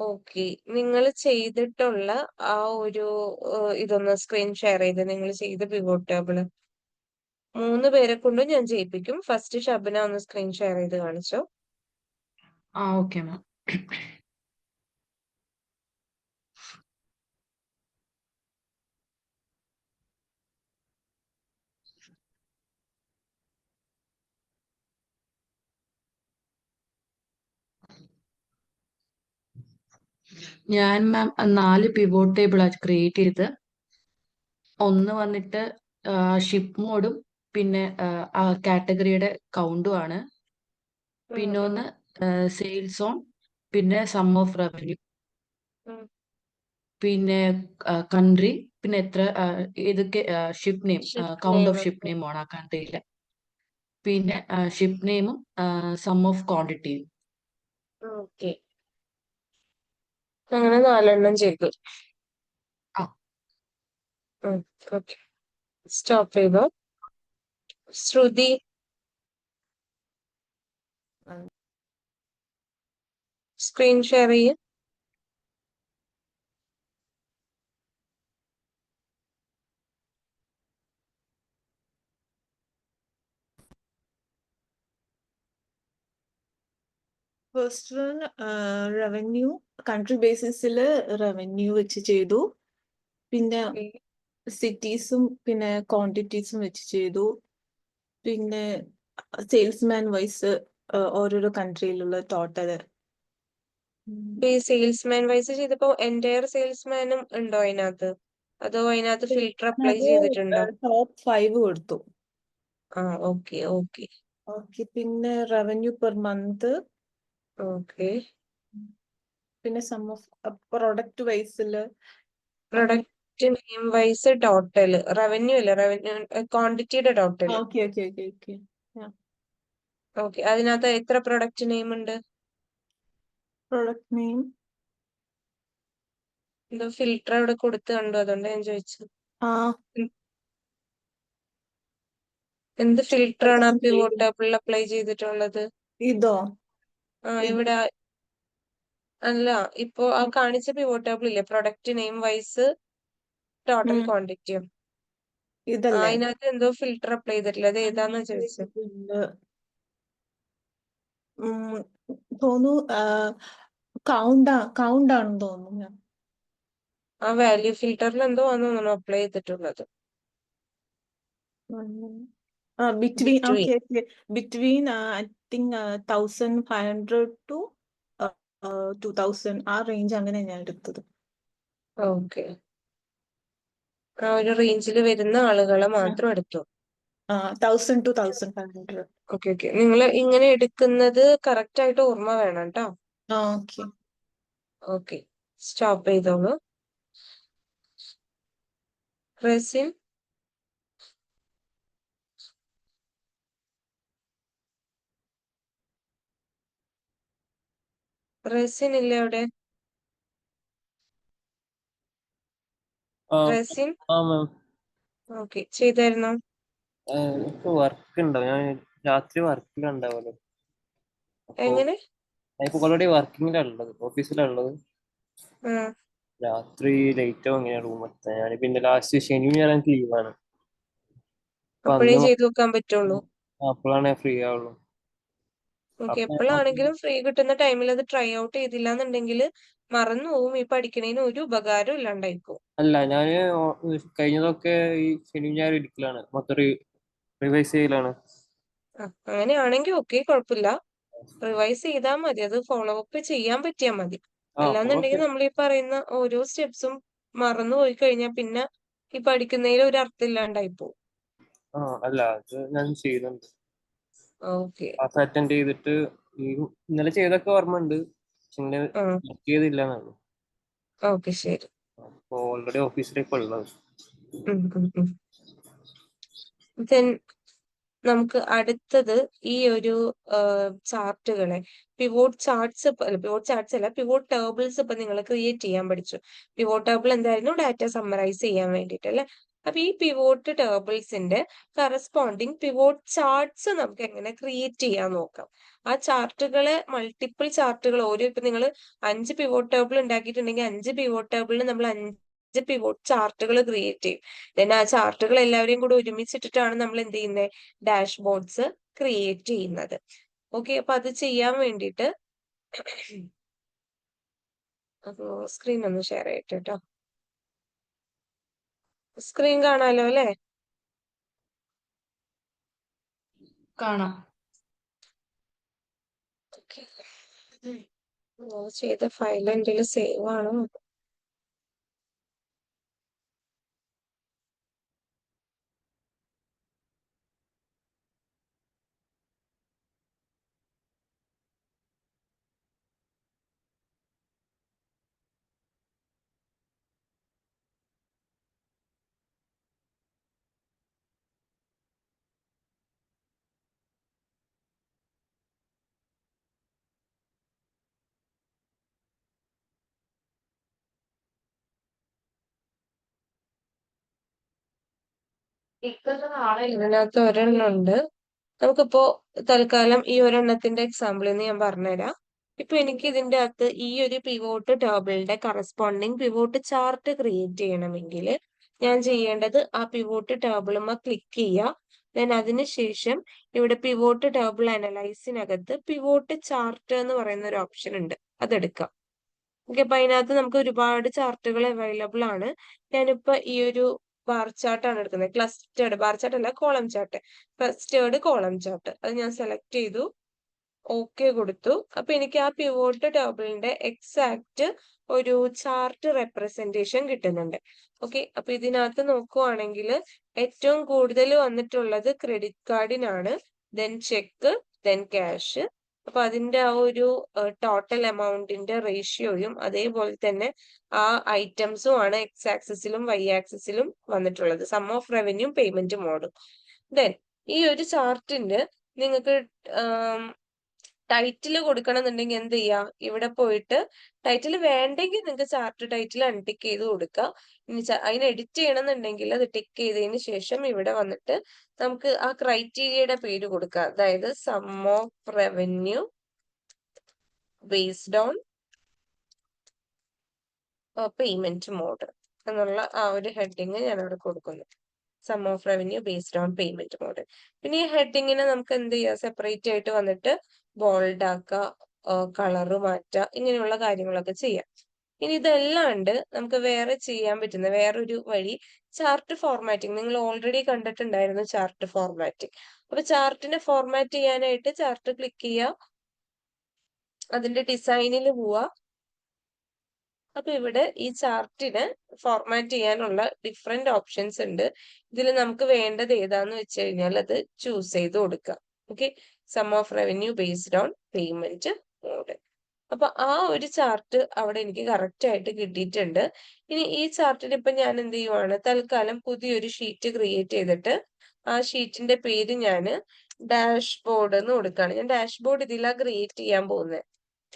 Okay. നിങ്ങൾ ചെയ്തിട്ടുള്ള ആ ഒരു ഇതൊന്ന് സ്ക്രീൻ ഷെയർ ചെയ്ത് നിങ്ങൾ ചെയ്ത പിവോട്ട് ടേബിള് 3 പേരെ കൊണ്ടും ഞാൻ ചെയ്യിപ്പിക്കും. ഫസ്റ്റ് ഷബ്ന ഒന്ന് സ്ക്രീൻ ഷെയർ ചെയ്ത് കാണിച്ചോ. Okay ma'am. ഞാൻ മാം 4 പിവോട്ട് ടേബിൾ ക്രിയേറ്റ് ചെയ്ത് ഒന്ന് വന്നിട്ട് ഷിപ്പ് മോഡും പിന്നെ ആ കാറ്റഗറിയുടെ കൗണ്ടും ആണ്. ഉം, പിന്നെ ഉം, ഒന്ന് സെയിൽസ് ഓൺ, പിന്നെ സം ഓഫ് റവന്യൂ, ഉം. പിന്നെ കൺട്രി, പിന്നെ എത്ര ഏതൊക്കെ ship name, ship count name of ship name ആണ് ആ കൺട്രിയിലെ, പിന്നെ ഷിപ്പ് നെയിമും സം ഓഫ് ക്വാണ്ടിറ്റിയും. ഓക്കെ. അങ്ങനെ 4 ചെയ്തു. ആ ഓക്കെ. സ്റ്റോപ്പ് ചെയ്തോ. ശ്രുതി സ്ക്രീൻ ഷെയർ ചെയ്യും. ഫസ്റ്റ് വൺ റവന്യൂ കൺട്രി ബേസിസിൽ റവന്യൂ വെച്ച് ചെയ്തു. പിന്നെ സിറ്റീസും പിന്നെ ക്വാണ്ടിറ്റീസും വെച്ച് ചെയ്തു. പിന്നെ സെയിൽസ്മാൻ വൈസ് ഓരോരോ കൺട്രിയിലുള്ള ടോട്ടല്. ഈ സെയിൽസ്മാൻ വൈസ് ചെയ്തപ്പോ എൻറ്റയർ സെയിൽസ്മാനും ഉണ്ടോ അതിനകത്ത്, അതോ അതിനകത്ത് ഫിൽട്ടർ അപ്ലൈ ചെയ്തിട്ടുണ്ടോ? ടോപ്പ് 5 കൊടുത്തു. Okay okay okay. പിന്നെ റവന്യൂ പെർ മന്ത്, ഓക്കെ. പിന്നെ സം ഓഫ് പ്രൊഡക്റ്റ് വൈസില് product name wise total revenue അല്ല, റവന്യൂ ക്വാണ്ടിറ്റിയുടെ ടോട്ടൽ. Okay okay okay okay. Okay. അതിനകത്ത് എത്ര പ്രൊഡക്റ്റ് നെയിം ഉണ്ട്? പ്രൊഡക്റ്റ് നെയിം എന്തോ ഫിൽട്ടർ അവിടെ കൊടുത്ത് കണ്ടു, അതുകൊണ്ട് ഞാൻ ചോദിച്ചു. എന്ത് ഫിൽട്ടർ ആണ് ആ പിവോട്ട് ടേബിളിൽ അപ്ലൈ ചെയ്തിട്ടുള്ളത്? ഇതോ ഇവിടെ അല്ല, ഇപ്പോ ആ കാണിച്ച പിവോട്ട് ടേബിൾ ഇല്ലേ, പ്രൊഡക്റ്റ് നെയിം വൈസ് ടോട്ടൽ ക്വാണ്ടിറ്റിയും, ഇതല്ലേ അതിനകത്ത് എന്തോ ഫിൽട്ടർ അപ്ലൈ ചെയ്തിട്ടില്ല. അത് ഏതാന്നാ ചോദിച്ചത്. തോന്നുന്നു കൗണ്ട് ആണെന്ന് തോന്നുന്നു. ആ വാല്യൂ ഫിൽട്ടറിൽ എന്തോ ആണെന്ന് അപ്ലൈ ചെയ്തിട്ടുള്ളത്. Between okay between I think 1500 to 2000 ആ റേഞ്ച് അങ്ങനെ ഞാൻ എടുത്തത്. ഓക്കെ. ആ ഒരു റേഞ്ചിൽ വരുന്ന ആളുകളെ മാത്രം എടുത്തു. 1000 to 1500. Okay okay. നിങ്ങൾ ഇങ്ങനെ എടുക്കുന്നത് കറക്റ്റ് ആയിട്ട് ഓർമ്മ വേണം കേട്ടോ. ഓക്കെ. ഓക്കെ. സ്റ്റോപ്പ് ചെയ്തോളൂ. റെസിൻ റെസിൻ ഇല്ലേ അവിടെ? Resin okay. ചെയ്തായിരുന്നോ? വർക്ക് ഉണ്ടോ? ഞാൻ രാത്രി വർക്കിലുണ്ടാവുമല്ലോ. എങ്ങനെ? ഇപ്പൊ ഓൾറെഡി വർക്കിങ്ങിലുള്ളത്, ഓഫീസിലുള്ളത്. രാത്രി ലേറ്റ് ആവും ഇങ്ങനെ റൂമെത്താൻ. ഞാൻ പിന്നെ ലാസ്റ്റ് ശനി ഞായർ ലീവാണ്. അപ്പോഴേ ചെയ്തു വെക്കാൻ പറ്റുള്ളൂ. അപ്പോഴാണ് ഫ്രീ ആവുള്ളൂ. ഓക്കെ. എപ്പോഴാണെങ്കിലും ഫ്രീ കിട്ടുന്ന ടൈമിൽ അത് ട്രൈ ഔട്ട് ചെയ്തില്ല എന്നുണ്ടെങ്കിൽ മറന്നു പോവും. ഈ പഠിക്കണേന് ഒരു ഉപകാരം ഇല്ലാണ്ടായിപ്പോ. അല്ല, ഞാന് കഴിഞ്ഞതൊക്കെ ഈ ശനി ഞായർ ഇരിക്കലാണ്, മൊത്തം റിവൈസ് ചെയ്യലാണ്. അങ്ങനെയാണെങ്കിൽ ഓക്കെ, കുഴപ്പമില്ല. റിവൈസ് ചെയ്താൽ മതി, അത് ഫോളോ അപ്പ് ചെയ്യാൻ പറ്റിയാൽ മതി. അല്ലാന്നുണ്ടെങ്കിൽ നമ്മൾ ഈ പറയുന്ന ഓരോ സ്റ്റെപ്സും മറന്നു പോയി കഴിഞ്ഞാൽ പിന്നെ ഈ പഠിക്കുന്നതിൽ ഒരു അർത്ഥം ഇല്ലാണ്ടായി പോകും. അല്ല, അത് ഞാൻ ചെയ്യുന്നുണ്ട്. ഓക്കെ. ക്ലാസ് അറ്റൻഡ് ചെയ്തിട്ട് ഇന്നലെ ചെയ്തൊക്കെ ഓർമ്മ ഉണ്ട്, ചെയ്തില്ല എന്നാണ്. ഓക്കെ, ശരി. അപ്പൊ ഓൾറെഡി ഓഫീസിലേക്ക് ഉള്ളത്. ദെൻ നമുക്ക് അടുത്തത് ഈ ഒരു ചാർട്ടുകളെ പിവോട്ട് ചാർട്ട്സ് അല്ല, പിവോട്ട് ടേബിൾസ് ഇപ്പൊ നിങ്ങൾ ക്രിയേറ്റ് ചെയ്യാൻ പഠിച്ചു. പിവോട്ട് ടേബിൾ എന്തായിരുന്നു? ഡാറ്റ സമ്മറൈസ് ചെയ്യാൻ വേണ്ടിട്ട് അല്ലെ. അപ്പൊ ഈ പിവോട്ട് ടേബിൾസിന്റെ കറസ്പോണ്ടിങ് പിവോട്ട് ചാർട്ട്സ് നമുക്ക് എങ്ങനെ ക്രിയേറ്റ് ചെയ്യാൻ നോക്കാം. ആ ചാർട്ടുകളെ മൾട്ടിപ്പിൾ ചാർട്ടുകൾ ഓരോ ഇപ്പൊ നിങ്ങൾ 5 പിവോട്ട് ടേബിൾ ഉണ്ടാക്കിയിട്ടുണ്ടെങ്കിൽ 5 പിവോട്ട് ടേബിളിൽ നമ്മൾ 5 പിവോട്ട് ചാർട്ടുകൾ ക്രിയേറ്റ് ചെയ്യും. then ആ ചാർട്ടുകൾ എല്ലാവരെയും കൂടെ ഒരുമിച്ചിട്ടിട്ടാണ് നമ്മൾ എന്ത് ചെയ്യുന്നത്, ഡാഷ്ബോർഡ്സ് ക്രിയേറ്റ് ചെയ്യുന്നത്. ഓക്കെ, അപ്പൊ അത് ചെയ്യാൻ വേണ്ടിയിട്ട് അപ്പോ സ്ക്രീൻ ഒന്ന് ഷെയർ ചെയ്യട്ടെ കേട്ടോ. സ്ക്രീൻ കാണാലോ അല്ലെ? കാണാം. ഓക്കെ, ചെയ്ത ഫയൽ എന്തെങ്കിലും സേവ് ആണോ? ഇതിനകത്ത് ഒരെണ്ണം ഉണ്ട്. നമുക്കിപ്പോ തൽക്കാലം ഈ ഒരെണ്ണത്തിന്റെ എക്സാമ്പിൾ എന്ന് ഞാൻ പറഞ്ഞുതരാം. ഇപ്പൊ എനിക്ക് ഇതിന്റെ അകത്ത് ഈ ഒരു പിവോട്ട് ടേബിളിന്റെ കറസ്പോണ്ടിങ് പിവോട്ട് ചാർട്ട് ക്രിയേറ്റ് ചെയ്യണമെങ്കിൽ ഞാൻ ചെയ്യേണ്ടത് ആ പിവോട്ട് ടേബിളുമ്മ ക്ലിക്ക് ചെയ്യുക. ദെൻ അതിനുശേഷം ഇവിടെ പിവോട്ട് ടേബിൾ അനലൈസിനകത്ത് പിവോട്ട് ചാർട്ട് എന്ന് പറയുന്ന ഒരു ഓപ്ഷൻ ഉണ്ട്, അതെടുക്കാം. ഓക്കെ, അപ്പൊ അതിനകത്ത് നമുക്ക് ഒരുപാട് ചാർട്ടുകൾ അവൈലബിൾ ആണ്. ഞാനിപ്പോ ഈ ഒരു ബാർ ചാർട്ട് ആണ് എടുക്കുന്നത്. ക്ലസ്റ്റേർഡ് ബാർ ചാർട്ട് അല്ല, column chart. Clustered column chart അത് ഞാൻ സെലക്ട് ചെയ്തു, ഓക്കെ കൊടുത്തു. അപ്പൊ എനിക്ക് ആ പിവോട്ട് ടേബിളിന്റെ എക്സാക്ട് ഒരു ചാർട്ട് റെപ്രസെന്റേഷൻ കിട്ടുന്നുണ്ട്. ഓക്കെ, അപ്പൊ ഇതിനകത്ത് നോക്കുവാണെങ്കിൽ ഏറ്റവും കൂടുതൽ വന്നിട്ടുള്ളത് ക്രെഡിറ്റ് കാർഡിനാണ്, ദെൻ ചെക്ക്, ദെൻ ക്യാഷ്. അപ്പൊ അതിന്റെ ആ ഒരു ടോട്ടൽ എമൗണ്ടിന്റെ റേഷ്യോയും അതേപോലെ തന്നെ ആ ഐറ്റംസും ആണ് എക്സ് ആക്സിസിലും വൈ ആക്സിസിലും വന്നിട്ടുള്ളത്, സം ഓഫ് റവന്യൂ പേയ്മെന്റ് മോഡും. ദെൻ ഈ ഒരു ചാർട്ടിന്റെ നിങ്ങൾക്ക് ടൈറ്റിൽ കൊടുക്കണം എന്നുണ്ടെങ്കിൽ എന്ത് ചെയ്യാ, ഇവിടെ പോയിട്ട് ടൈറ്റിൽ വേണ്ടെങ്കിൽ നിങ്ങൾക്ക് ചാർട്ട് ടൈറ്റിൽ അൺടിക്ക് ചെയ്ത് കൊടുക്കാം. ഇനി അതിന് എഡിറ്റ് ചെയ്യണം എന്നുണ്ടെങ്കിൽ അത് ടിക്ക് ചെയ്തതിന് ശേഷം ഇവിടെ വന്നിട്ട് നമുക്ക് ആ ക്രൈറ്റീരിയയുടെ പേര് കൊടുക്കാം. അതായത് sum of revenue based on payment mode എന്നുള്ള ആ ഒരു ഹെഡിങ് ഞാൻ അവിടെ കൊടുക്കുന്നു. Sum of revenue based on payment mode. പിന്നെ ഈ ഹെഡിങ്ങിനെ നമുക്ക് എന്ത് ചെയ്യാം, സെപ്പറേറ്റ് ആയിട്ട് വന്നിട്ട് ബോൾഡ് ആക്കുക, കളറ് മാറ്റുക, ഇങ്ങനെയുള്ള കാര്യങ്ങളൊക്കെ ചെയ്യാം. ഇനി ഇതല്ലാണ്ട് നമുക്ക് വേറെ ചെയ്യാൻ പറ്റുന്ന വേറൊരു വഴി ചാർട്ട് ഫോർമാറ്റിംഗ്. നിങ്ങൾ ഓൾറെഡി കണ്ടിട്ടുണ്ടായിരുന്നു ചാർട്ട് ഫോർമാറ്റിംഗ്. അപ്പൊ ചാർട്ടിനെ ഫോർമാറ്റ് ചെയ്യാനായിട്ട് ചാർട്ട് ക്ലിക്ക് ചെയ്യുക, അതിന്റെ ഡിസൈനിൽ പോവുക. അപ്പൊ ഇവിടെ ഈ ചാർട്ടിന് ഫോർമാറ്റ് ചെയ്യാനുള്ള ഡിഫറെന്റ് ഓപ്ഷൻസ് ഉണ്ട്. ഇതിൽ നമുക്ക് വേണ്ടത് ഏതാന്ന് വെച്ച് കഴിഞ്ഞാൽ അത് ചൂസ് ചെയ്ത് കൊടുക്കുക. Okay, sum of revenue based on payment mode. അപ്പൊ ആ ഒരു ചാർട്ട് അവിടെ എനിക്ക് കറക്റ്റ് ആയിട്ട് കിട്ടിയിട്ടുണ്ട്. ഇനി ഈ ചാർട്ടിന് ഇപ്പൊ ഞാൻ എന്ത് ചെയ്യുവാണ്, തൽക്കാലം പുതിയൊരു ഷീറ്റ് ക്രിയേറ്റ് ചെയ്തിട്ട് ആ ഷീറ്റിന്റെ പേര് ഞാൻ ഡാഷ്ബോർഡ് എന്ന് കൊടുക്കുകയാണ്. ഞാൻ ഡാഷ്ബോർഡ് ഇതിലാ ക്രിയേറ്റ് ചെയ്യാൻ പോകുന്നത്.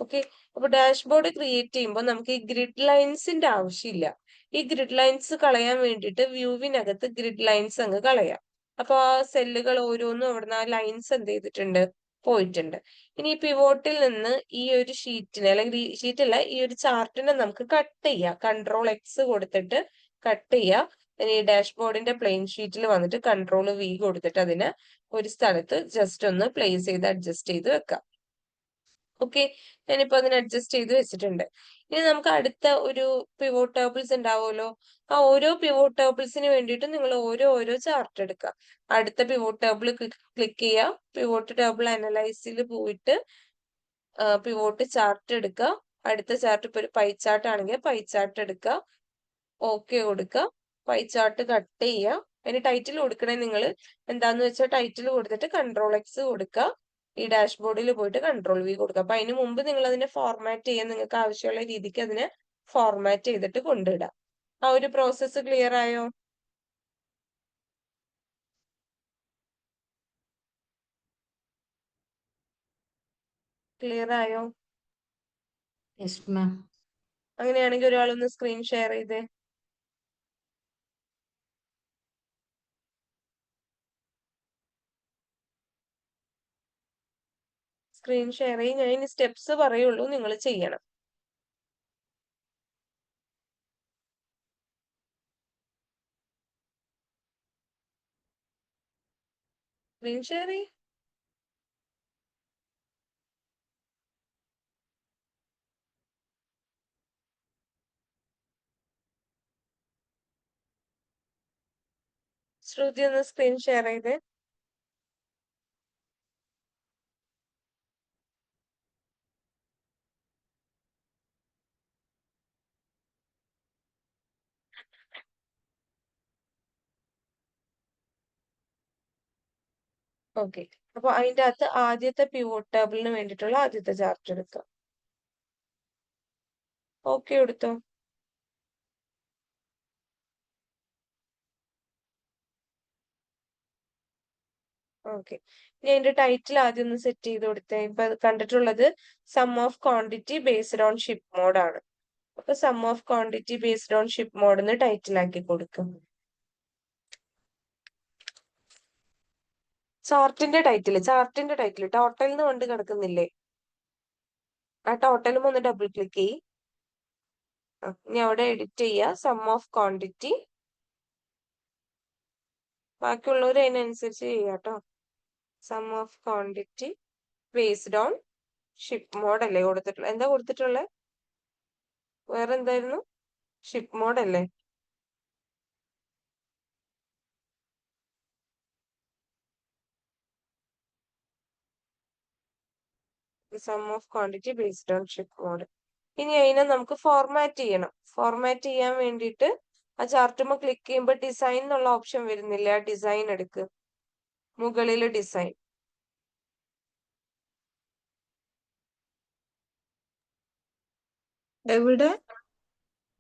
ഓക്കെ, അപ്പൊ ഡാഷ്ബോർഡ് ക്രിയേറ്റ് ചെയ്യുമ്പോൾ നമുക്ക് ഈ ഗ്രിഡ് ലൈൻസിന്റെ ആവശ്യമില്ല. ഈ ഗ്രിഡ് ലൈൻസ് കളയാൻ വേണ്ടിയിട്ട് വ്യൂവിനകത്ത് ഗ്രിഡ് ലൈൻസ് അങ്ങ് കളയാം. അപ്പൊ ആ സെല്ലുകൾ ഓരോന്നും അവിടുന്ന് ആ ലൈൻസ് എന്ത് ചെയ്തിട്ടുണ്ട്, പോയിട്ടുണ്ട്. ഇനി പിവോട്ടിൽ നിന്ന് ഈ ഒരു ഷീറ്റിനെ അല്ലെങ്കിൽ ഈ ഷീറ്റല്ല ഈ ഒരു ചാർട്ടിനെ നമുക്ക് കട്ട് ചെയ്യാം. കൺട്രോൾ എക്സ് കൊടുത്തിട്ട് കട്ട് ചെയ്യാം. ഇനി ഡാഷ്ബോർഡിന്റെ പ്ലെയിൻ ഷീറ്റിൽ വന്നിട്ട് കൺട്രോൾ വി കൊടുത്തിട്ട് അതിനെ ഒരു സ്ഥലത്ത് ജസ്റ്റ് ഒന്ന് പ്ലേസ് ചെയ്ത് അഡ്ജസ്റ്റ് ചെയ്ത് വെക്കാം. ഓക്കെ, ഞാനിപ്പോ അതിന് അഡ്ജസ്റ്റ് ചെയ്ത് വെച്ചിട്ടുണ്ട്. ഇനി നമുക്ക് അടുത്ത ഒരു പിവോട്ട് ടേബിൾസ് ഉണ്ടാവുമല്ലോ. ആ ഓരോ പിവോട്ട് ടേബിൾസിന് വേണ്ടിയിട്ട് നിങ്ങൾ ഓരോ ചാർട്ട് എടുക്കുക. അടുത്ത പിവോട്ട് ടേബിൾ ക്ലിക്ക് ചെയ്യുക, പിവോട്ട് ടേബിൾ അനലൈസിൽ പോയിട്ട് പിവോട്ട് ചാർട്ട് എടുക്കുക. അടുത്ത ചാർട്ട് ഇപ്പൊ ഒരു പൈ ചാർട്ട് ആണെങ്കിൽ പൈ ചാർട്ട് എടുക്കുക, ഓക്കെ കൊടുക്കുക, പൈ ചാർട്ട് കട്ട് ചെയ്യുക. അതിന് ടൈറ്റിൽ കൊടുക്കണേ നിങ്ങൾ എന്താന്ന് വെച്ചാൽ ടൈറ്റിൽ കൊടുത്തിട്ട് കൺട്രോൾ എക്സ് കൊടുക്കുക, ഈ ഡാഷ്ബോർഡിൽ പോയിട്ട് കൺട്രോൾ വി കൊടുക്കുക. അപ്പൊ അതിന് മുമ്പ് നിങ്ങൾ അതിനെ ഫോർമാറ്റ് ചെയ്യാൻ നിങ്ങൾക്ക് ആവശ്യമുള്ള രീതിക്ക് അതിനെ ഫോർമാറ്റ് ചെയ്തിട്ട് കൊണ്ടിടാം. ആ ഒരു പ്രോസസ്സ് ക്ലിയർ ആയോ? ക്ലിയർ ആയോ? Yes ma'am. അങ്ങനെയാണെങ്കിൽ ഒരാളൊന്ന് സ്ക്രീൻ ഷെയർ ചെയ്തേ. സ്ക്രീൻ ഷെയർ ചെയ്യും. ഞാൻ ഇനി സ്റ്റെപ്സ് പറയുള്ളൂ, നിങ്ങൾ ചെയ്യണം. സ്ക്രീൻ ഷെയർ ചെയ്യും. ശ്രുതി ഒന്ന് സ്ക്രീൻ ഷെയർ ചെയ്തേ. ഓക്കെ, അപ്പൊ അതിന്റെ അകത്ത് ആദ്യത്തെ പിവോട്ട് ടേബിളിന് വേണ്ടിയിട്ടുള്ള ആദ്യത്തെ ചാർട്ട് എടുക്കാം. ഓക്കെ എടുത്തോ. ഓക്കെ, ഇനി അതിന്റെ ടൈറ്റിൽ ആദ്യം ഒന്ന് സെറ്റ് ചെയ്ത് കൊടുത്തേ. ഇപ്പൊ അത് കണ്ടിട്ടുള്ളത് sum of quantity based on ship mode ആണ്. അപ്പൊ sum of quantity based on ship mode എന്ന് ടൈറ്റിൽ ആക്കി കൊടുക്കും. ചാർട്ടിന്റെ ടൈറ്റിൽ ടോട്ടൽ എന്ന് കൊണ്ട് കിടക്കുന്നില്ലേ, ആ ടോട്ടലും ഒന്ന് ഡബിൾ ക്ലിക്ക് ചെയ്യ്. ഇനി അവിടെ എഡിറ്റ് ചെയ്യുക, സം ഓഫ് ക്വാണ്ടിറ്റി. ബാക്കിയുള്ളവർ അതിനനുസരിച്ച് ചെയ്യാട്ടോ. Sum of quantity based on ship mode അല്ലേ കൊടുത്തിട്ടുള്ളത്? എന്താ കൊടുത്തിട്ടുള്ളത്? വേറെ എന്തായിരുന്നു? ഷിപ്പ് മോഡ് അല്ലേ? Sum of quantity based on ship mode. ഇനി അതിനെ നമുക്ക് ഫോർമാറ്റ് ചെയ്യണം. ഫോർമാറ്റ് ചെയ്യാൻ വേണ്ടിയിട്ട് ആ ചാർട്ടുമ്മ ക്ലിക്ക് ചെയ്യുമ്പോൾ ഡിസൈൻ എന്നുള്ള ഓപ്ഷൻ വരുന്നില്ല. ആ ഡിസൈൻ എടുക്ക്, മുകളിൽ ഡിസൈൻ. എവിടെ? ആ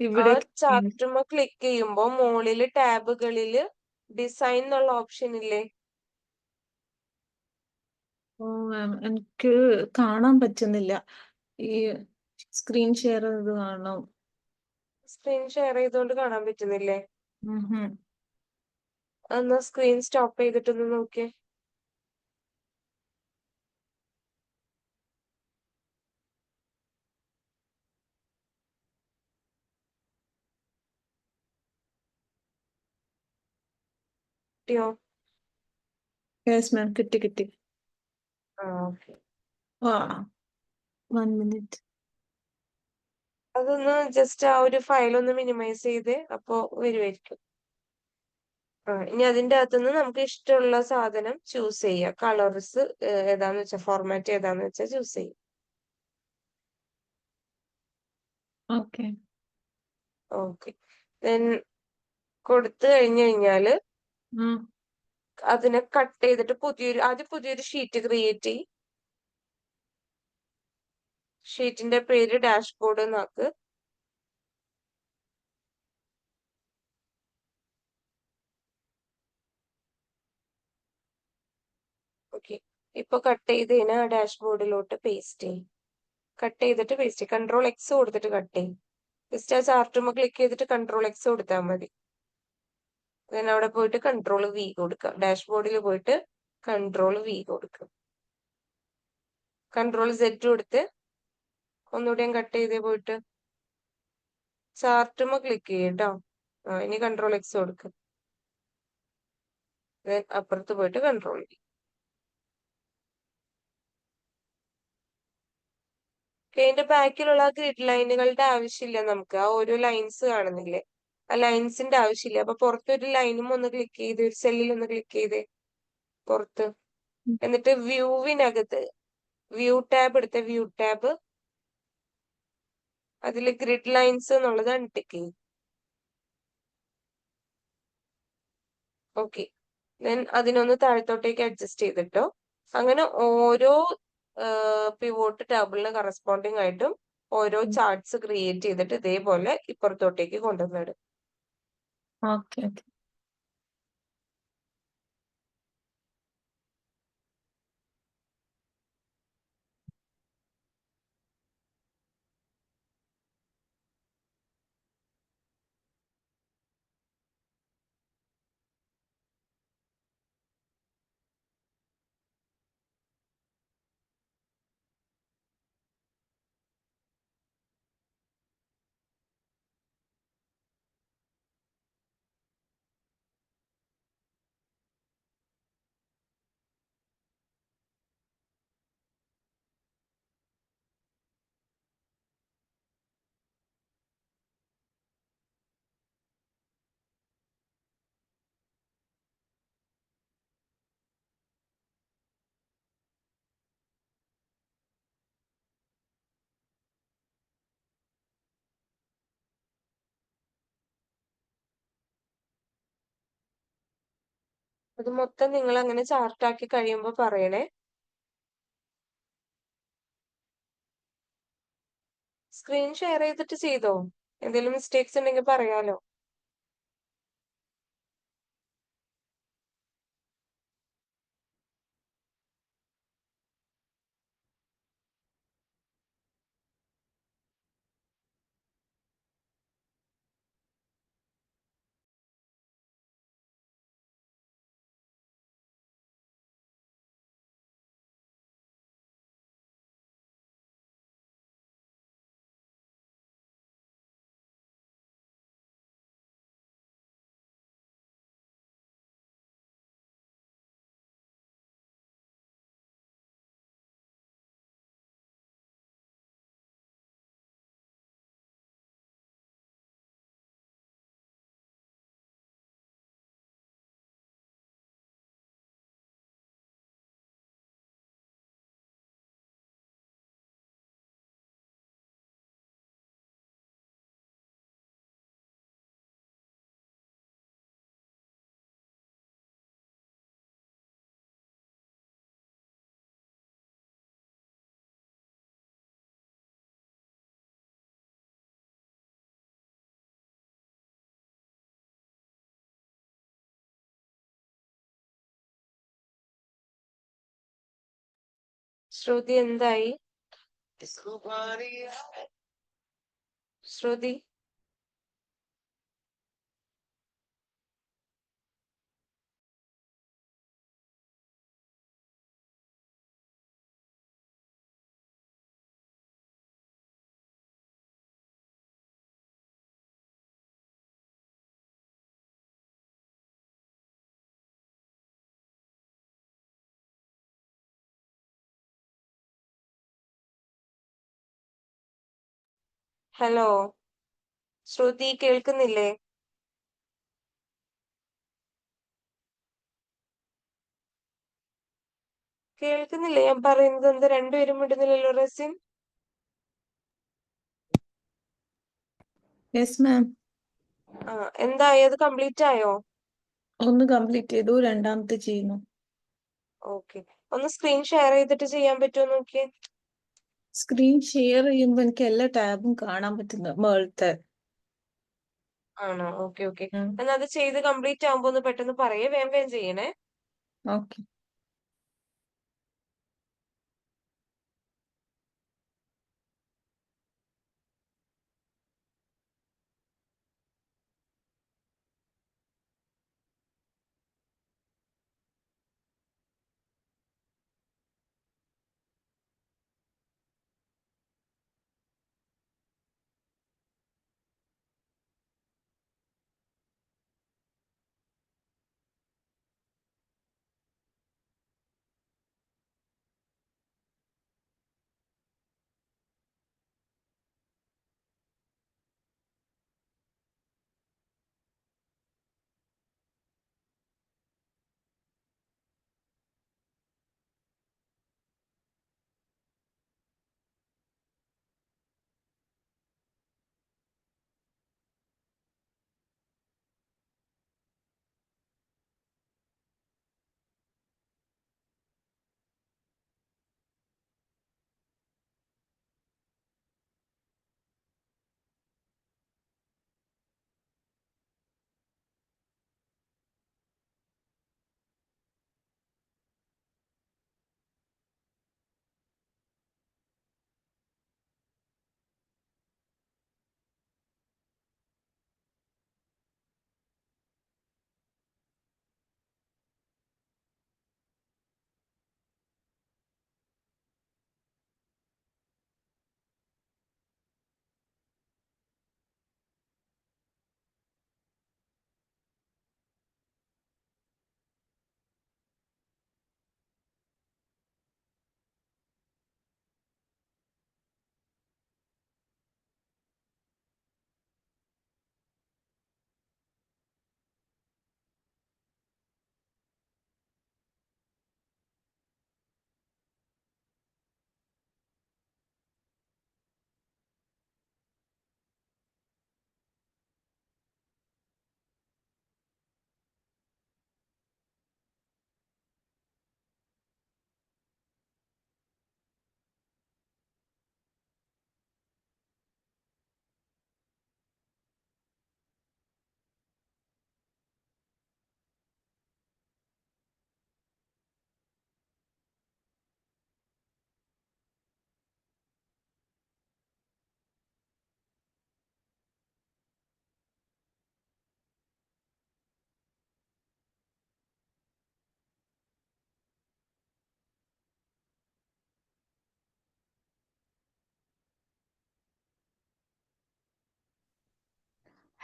ഇവിടെ ചാർട്ടുമ്മ ക്ലിക്ക് ചെയ്യുമ്പോൾ മുകളില് ടാബുകളില് ഡിസൈൻ എന്നുള്ള ഓപ്ഷൻ ഇല്ലേ? ഓ മാം, എനിക്ക് കാണാൻ പറ്റുന്നില്ല. ഈ സ്ക്രീൻ ഷെയർ ചെയ്ത് കാണാം. സ്ക്രീൻ ഷെയർ ചെയ്തുകൊണ്ട് കാണാൻ പറ്റുന്നില്ലേ? ഉം. എന്നാ സ്ക്രീൻ സ്റ്റോപ്പ് ചെയ്തിട്ടൊന്ന് നോക്കിയേ. കിട്ടിയോ? യെസ് മാം, കിട്ടി. ആ ഓക്കെ. ആ 1 minute. അതൊന്ന് ജസ്റ്റ് ആ ഒരു ഫയൽ ഒന്ന് മിനിമൈസ് ചെയ്ത് അപ്പോ വരുമായിരിക്കും. ഇനി അതിന്റെ അകത്തുനിന്ന് നമുക്ക് ഇഷ്ടമുള്ള സാധനം ചൂസ് ചെയ്യാം. കളേഴ്സ് ഏതാന്ന് വെച്ചാൽ, ഫോർമാറ്റ് ഏതാന്ന് വെച്ചാൽ ചൂസ് ചെയ്യാം. ഓക്കെ. ഓക്കെ, ദെൻ കൊടുത്തു കഴിഞ്ഞാല് അതിനെ കട്ട് ചെയ്തിട്ട് പുതിയൊരു ഷീറ്റ് ക്രിയേറ്റ് ചെയ്യും. ഷീറ്റിന്റെ പേര് ഡാഷ്ബോർഡ് എന്നാക്ക്. ഓക്കെ, ഇപ്പൊ കട്ട് ചെയ്തതിന് ഡാഷ്ബോർഡിലോട്ട് പേസ്റ്റ് ചെയ്യും. കട്ട് ചെയ്തിട്ട് പേസ്റ്റ് ചെയ്യും. കൺട്രോൾ എക്സ് കൊടുത്തിട്ട് കട്ട് ചെയ്യും. ജസ്റ്റ് ആ ചാർട്ടുമ്മ ക്ലിക്ക് ചെയ്തിട്ട് കൺട്രോൾ എക്സ് കൊടുത്താൽ മതി. then അവിടെ പോയിട്ട് കൺട്രോൾ വി കൊടുക്കുക. ഡാഷ്ബോർഡിൽ പോയിട്ട് കൺട്രോൾ വി കൊടുക്കുക. കൺട്രോൾ സെറ്റ് കൊടുത്ത് ഒന്നുകൂടെയും കട്ട് ചെയ്തേ പോയിട്ട് ചാർട്ടുമ്മ ക്ലിക്ക് ചെയ്യട്ടോ. ഇനി കൺട്രോൾ എക്സ് കൊടുക്കുക. then അപ്പുറത്ത് പോയിട്ട് കൺട്രോൾ വി. അതിന്റെ ബാക്കിലുള്ള ഗ്രിഡ് ലൈനുകളുടെ ആവശ്യമില്ല നമുക്ക്. ആ ഓരോ ലൈൻസ് കാണുന്നില്ലേ, ആ ലൈൻസിന്റെ ആവശ്യമില്ല. അപ്പൊ പുറത്തൊരു ലൈനും ഒന്ന് ക്ലിക്ക് ചെയ്ത്, ഒരു സെല്ലിൽ ഒന്ന് ക്ലിക്ക് ചെയ്ത് പുറത്ത്. എന്നിട്ട് വ്യൂവിനകത്ത് വ്യൂ ടാബ് എടുത്ത് വ്യൂ ടാബ്, അതിൽ ഗ്രിഡ് ലൈൻസ് എന്നുള്ളത് അൺടിക്ക് ചെയ്യും. ഓക്കെ, ദെൻ അതിനൊന്ന് താഴത്തോട്ടേക്ക് അഡ്ജസ്റ്റ് ചെയ്തിട്ടോ. അങ്ങനെ ഓരോ പിവോട്ട് ടേബിളിന് കറസ്പോണ്ടിങ് ആയിട്ടും ഓരോ ചാർട്ട്സ് ക്രിയേറ്റ് ചെയ്തിട്ട് ഇതേപോലെ ഇപ്പുറത്തോട്ടേക്ക് കൊണ്ടുവന്നിടും. ഓക്കെ. അത് മൊത്തം നിങ്ങൾ അങ്ങനെ ചാർട്ടാക്കി കഴിയുമ്പോ പറയണേ. സ്ക്രീൻ ഷെയർ ചെയ്തിട്ട് ചെയ്തോ? എന്തെങ്കിലും മിസ്റ്റേക്സ് ഉണ്ടെങ്കിൽ പറയാലോ. ശ്രുതി എന്തായി? ശ്രുതി ഹലോ, ശ്രുതി കേൾക്കുന്നില്ലേ? കേൾക്കുന്നില്ലേ ഞാൻ പറയുന്നത്? എന്താ രണ്ടുപേരും വിടുന്നില്ലല്ലോ? റസിൻ, യെസ് മാം. എന്തായി? അത് കംപ്ലീറ്റ് ആയോ? ഒന്ന് കംപ്ലീറ്റ് ചെയ്തു, രണ്ടാമത്തെ ചെയ്യുന്നു. ഓക്കെ, ഒന്ന് സ്ക്രീൻ ഷെയർ ചെയ്തിട്ട് ചെയ്യാൻ പറ്റുമോ നോക്കിയേ. സ്ക്രീൻ ഷെയർ ചെയ്യുമ്പോൾ എനിക്ക് എല്ലാ ടാബും കാണാൻ പറ്റുന്നു മേളത്തെ. ആണോ? ഓക്കെ ഓക്കെ, എന്നാ അത് ചെയ്ത് കംപ്ലീറ്റ് ആവുമ്പോ ഒന്ന് പെട്ടെന്ന് പറയേ, വേഗം വേഗം ചെയ്യണേ. ഓക്കെ.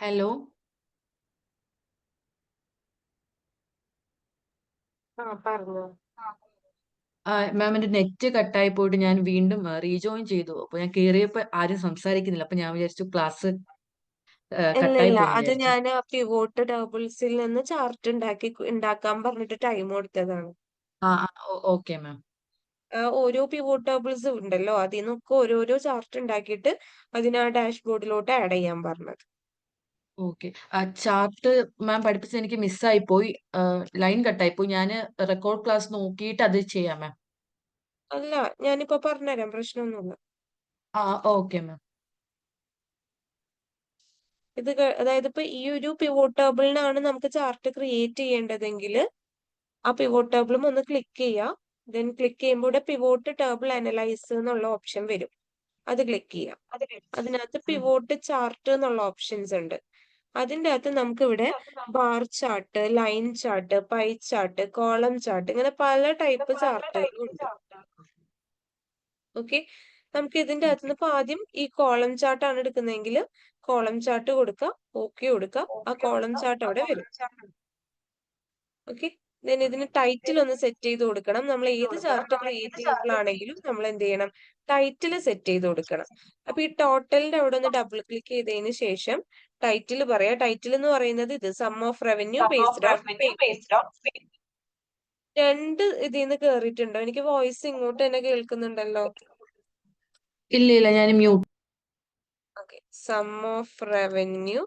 ഹലോ. പറഞ്ഞോ. മാം എന്റെ നെറ്റ് കട്ടായി പോയിട്ട് ഞാൻ വീണ്ടും റീജോയിൻ ചെയ്തു. അപ്പൊ ഞാൻ കേറിയപ്പോ ആരും സംസാരിക്കുന്നില്ല. അപ്പൊ ഞാൻ വിചാരിച്ചു ക്ലാസ് ഇല്ല കട്ടായി ഇല്ല, പോയെന്ന് അത് വിചാരിച്ചു. ഞാൻ ആ പിവോട്ട് ടേബിൾസിൽ നിന്ന് ചാർട്ട് ഉണ്ടാക്കാൻ പറഞ്ഞിട്ട് ടൈം കൊടുത്തതാണ്. Okay ma'am. ഓരോ പിവോട്ട് ടേബിൾസ് ഉണ്ടല്ലോ, അതിൽ നിന്നൊക്കെ ഓരോരോ ചാർട്ട് ഉണ്ടാക്കിയിട്ട് അതിനെ ആ ഡാഷ്ബോർഡിലോട്ട് ആഡ് ചെയ്യാൻ പറഞ്ഞത്. ഓക്കെ. ചാർട്ട് മാം പഠിപ്പിച്ചത് എനിക്ക് മിസ്സായി പോയി. ലൈൻ കട്ടായി പോയി. ഞാൻ റെക്കോർഡ് ക്ലാസ് നോക്കിയിട്ട് അത് ചെയ്യാം മാം. അല്ല, ഞാനിപ്പോ പറഞ്ഞുതരാം, പ്രശ്നമൊന്നുമില്ല. Okay ma'am. അതായത് ഇപ്പൊ ഈ ഒരു പിവോട്ട് ടേബിളിനാണ് നമുക്ക് ചാർട്ട് ക്രിയേറ്റ് ചെയ്യേണ്ടതെങ്കിൽ ആ പിവോട്ട് ടേബിളും ഒന്ന് ക്ലിക്ക് ചെയ്യുക. ദെൻ ക്ലിക്ക് ചെയ്യുമ്പോൾ ഇവിടെ പിവോട്ട് ടേബിൾ അനലൈസ് എന്നുള്ള ഓപ്ഷൻ വരും. അത് ക്ലിക്ക് ചെയ്യാം. അതിനകത്ത് പിവോട്ട് ചാർട്ട് എന്നുള്ള ഓപ്ഷൻസ് ഉണ്ട്. അതിൻ്റെ അകത്ത് നമുക്ക് ഇവിടെ bar chart, line chart, pie chart, column chart, ഇങ്ങനെ പല ടൈപ്പ് ചാർട്ടുകളും ഉണ്ട്. ഓക്കെ, നമുക്ക് ഇതിന്റെ അകത്ത് നിന്ന് ഇപ്പൊ ആദ്യം ഈ കോളം ചാർട്ട് ആണ് എടുക്കുന്നതെങ്കിൽ കോളം ചാർട്ട് കൊടുക്കുക, ഓക്കെ കൊടുക്കുക. ആ കോളം ചാർട്ട് അവിടെ വരും. ഓക്കെ, ദെൻ ഇതിന് ടൈറ്റിൽ ഒന്ന് സെറ്റ് ചെയ്ത് കൊടുക്കണം. നമ്മൾ ഏത് ചാർട്ട് ക്രിയേറ്റ് ചെയ്യുമ്പോഴാണെങ്കിലും നമ്മൾ എന്ത് ചെയ്യണം, ടൈറ്റിൽ സെറ്റ് ചെയ്ത് കൊടുക്കണം. അപ്പൊ ഈ ടോട്ടലിന്റെ അവിടെ ഒന്ന് ഡബിൾ ക്ലിക്ക് ചെയ്തതിന് ശേഷം ടൈറ്റിൽ പറയാം. ടൈറ്റിൽ എന്ന് പറയുന്നത് ഇത് sum of revenue based on രണ്ട് ഇതിൽ നിന്ന് കേറിയിട്ടുണ്ടോ? എനിക്ക് വോയിസ് ഇങ്ങോട്ട് തന്നെ കേൾക്കുന്നുണ്ടല്ലോ. ഇല്ല ഞാൻ mute. Okay, sum of revenue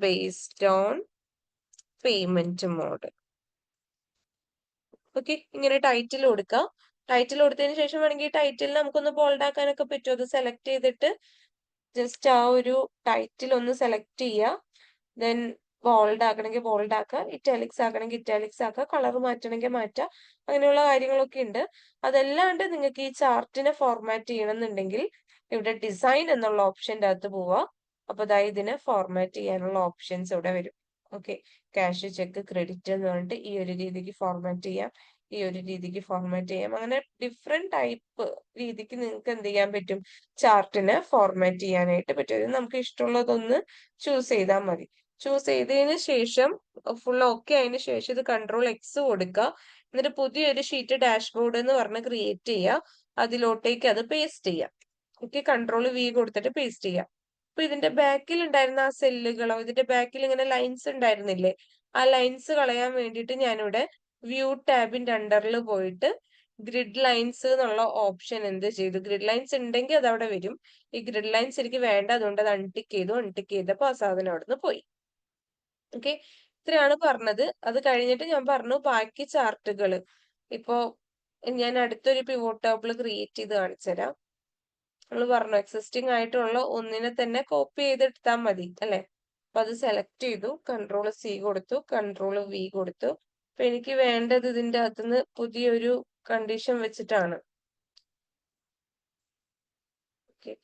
based on payment mode. Okay, ഇങ്ങനെ ടൈറ്റിൽ കൊടുക്കുക. ടൈറ്റിൽ കൊടുത്തതിന് ശേഷം വേണമെങ്കിൽ ടൈറ്റിൽ നമുക്കൊന്ന് ബോൾഡ് ആക്കാനൊക്കെ പറ്റും. അത് സെലക്ട് ചെയ്തിട്ട് ജസ്റ്റ് ആ ഒരു ടൈറ്റിൽ ഒന്ന് സെലക്ട് ചെയ്യുക. ദെൻ ബോൾഡ് ആക്കണമെങ്കിൽ ബോൾഡ് ആക്കുക, ഇറ്റാലിക്സ് ആക്കണമെങ്കിൽ ഇറ്റാലിക്സ് ആക്കുക, കളർ മാറ്റണമെങ്കിൽ മാറ്റുക. അങ്ങനെയുള്ള കാര്യങ്ങളൊക്കെ ഉണ്ട്. അതല്ലാണ്ട് നിങ്ങൾക്ക് ഈ ചാർട്ടിനെ ഫോർമാറ്റ് ചെയ്യണമെന്നുണ്ടെങ്കിൽ ഇവിടെ ഡിസൈൻ എന്നുള്ള ഓപ്ഷൻ്റെ അകത്ത് പോവുക. അപ്പൊ അതായത് ഇതിനെ ഫോർമാറ്റ് ചെയ്യാനുള്ള ഓപ്ഷൻസ് ഇവിടെ വരും. ഓക്കെ, ക്യാഷ്, ചെക്ക്, ക്രെഡിറ്റ് എന്ന് പറഞ്ഞിട്ട് ഈ ഒരു രീതിക്ക് ഫോർമാറ്റ് ചെയ്യാം, ഈ ഒരു രീതിക്ക് ഫോർമാറ്റ് ചെയ്യാം. അങ്ങനെ ഡിഫറെന്റ് ടൈപ്പ് രീതിക്ക് നിങ്ങൾക്ക് എന്ത് ചെയ്യാൻ പറ്റും, ചാർട്ടിനെ ഫോർമാറ്റ് ചെയ്യാനായിട്ട് പറ്റും. ഇത് നമുക്ക് ഇഷ്ടമുള്ളതൊന്ന് ചൂസ് ചെയ്താൽ മതി. ചൂസ് ചെയ്തതിന് ശേഷം ഫുൾ ഓക്കെ ആയതിനു ശേഷം ഇത് Ctrl+X കൊടുക്കുക. എന്നിട്ട് പുതിയൊരു ഷീറ്റ് ഡാഷ്ബോർഡ് എന്ന് പറഞ്ഞ് ക്രിയേറ്റ് ചെയ്യുക. അതിലോട്ടേക്ക് അത് പേസ്റ്റ് ചെയ്യാം. ഓക്കെ, Ctrl+V കൊടുത്തിട്ട് പേസ്റ്റ് ചെയ്യാം. അപ്പൊ ഇതിന്റെ ബാക്കിൽ ഉണ്ടായിരുന്ന ആ സെല്ലുകളോ, ഇതിന്റെ ബാക്കിൽ ഇങ്ങനെ ലൈൻസ് ഉണ്ടായിരുന്നില്ലേ, ആ ലൈൻസ് കളയാൻ വേണ്ടിയിട്ട് ഞാനിവിടെ വ്യൂ ടാബിന്റെ അണ്ടറിൽ പോയിട്ട് ഗ്രിഡ് ലൈൻസ് എന്നുള്ള ഓപ്ഷൻ എന്ത് ചെയ്തു, ഗ്രിഡ് ലൈൻസ് ഉണ്ടെങ്കിൽ അത് അവിടെ വരും. ഈ ഗ്രിഡ് ലൈൻസ് എനിക്ക് വേണ്ട, അതുകൊണ്ട് അത് അൺടിക്ക് ചെയ്തു. അൺടിക്ക് ചെയ്തപ്പോൾ ആ സാധനം അവിടെ നിന്ന് പോയി. ഓക്കെ, ഇത്രയാണ് പറഞ്ഞത്. അത് കഴിഞ്ഞിട്ട് ഞാൻ പറഞ്ഞു ബാക്കി ചാർട്ടുകൾ. ഇപ്പോ ഞാൻ അടുത്തൊരു പിവോട്ട് ടേബിൾ ക്രിയേറ്റ് ചെയ്ത് കാണിച്ചു തരാം. നമ്മൾ പറഞ്ഞു എക്സിസ്റ്റിംഗ് ആയിട്ടുള്ള ഒന്നിനെ തന്നെ കോപ്പി ചെയ്തെടുത്താൽ മതി അല്ലെ. അപ്പൊ അത് സെലക്ട് ചെയ്തു, Ctrl+C കൊടുത്തു, Ctrl+V കൊടുത്തു. അപ്പൊ എനിക്ക് വേണ്ടത് ഇതിന്റെ അകത്തുനിന്ന് പുതിയൊരു കണ്ടീഷൻ വെച്ചിട്ടാണ്. Okay,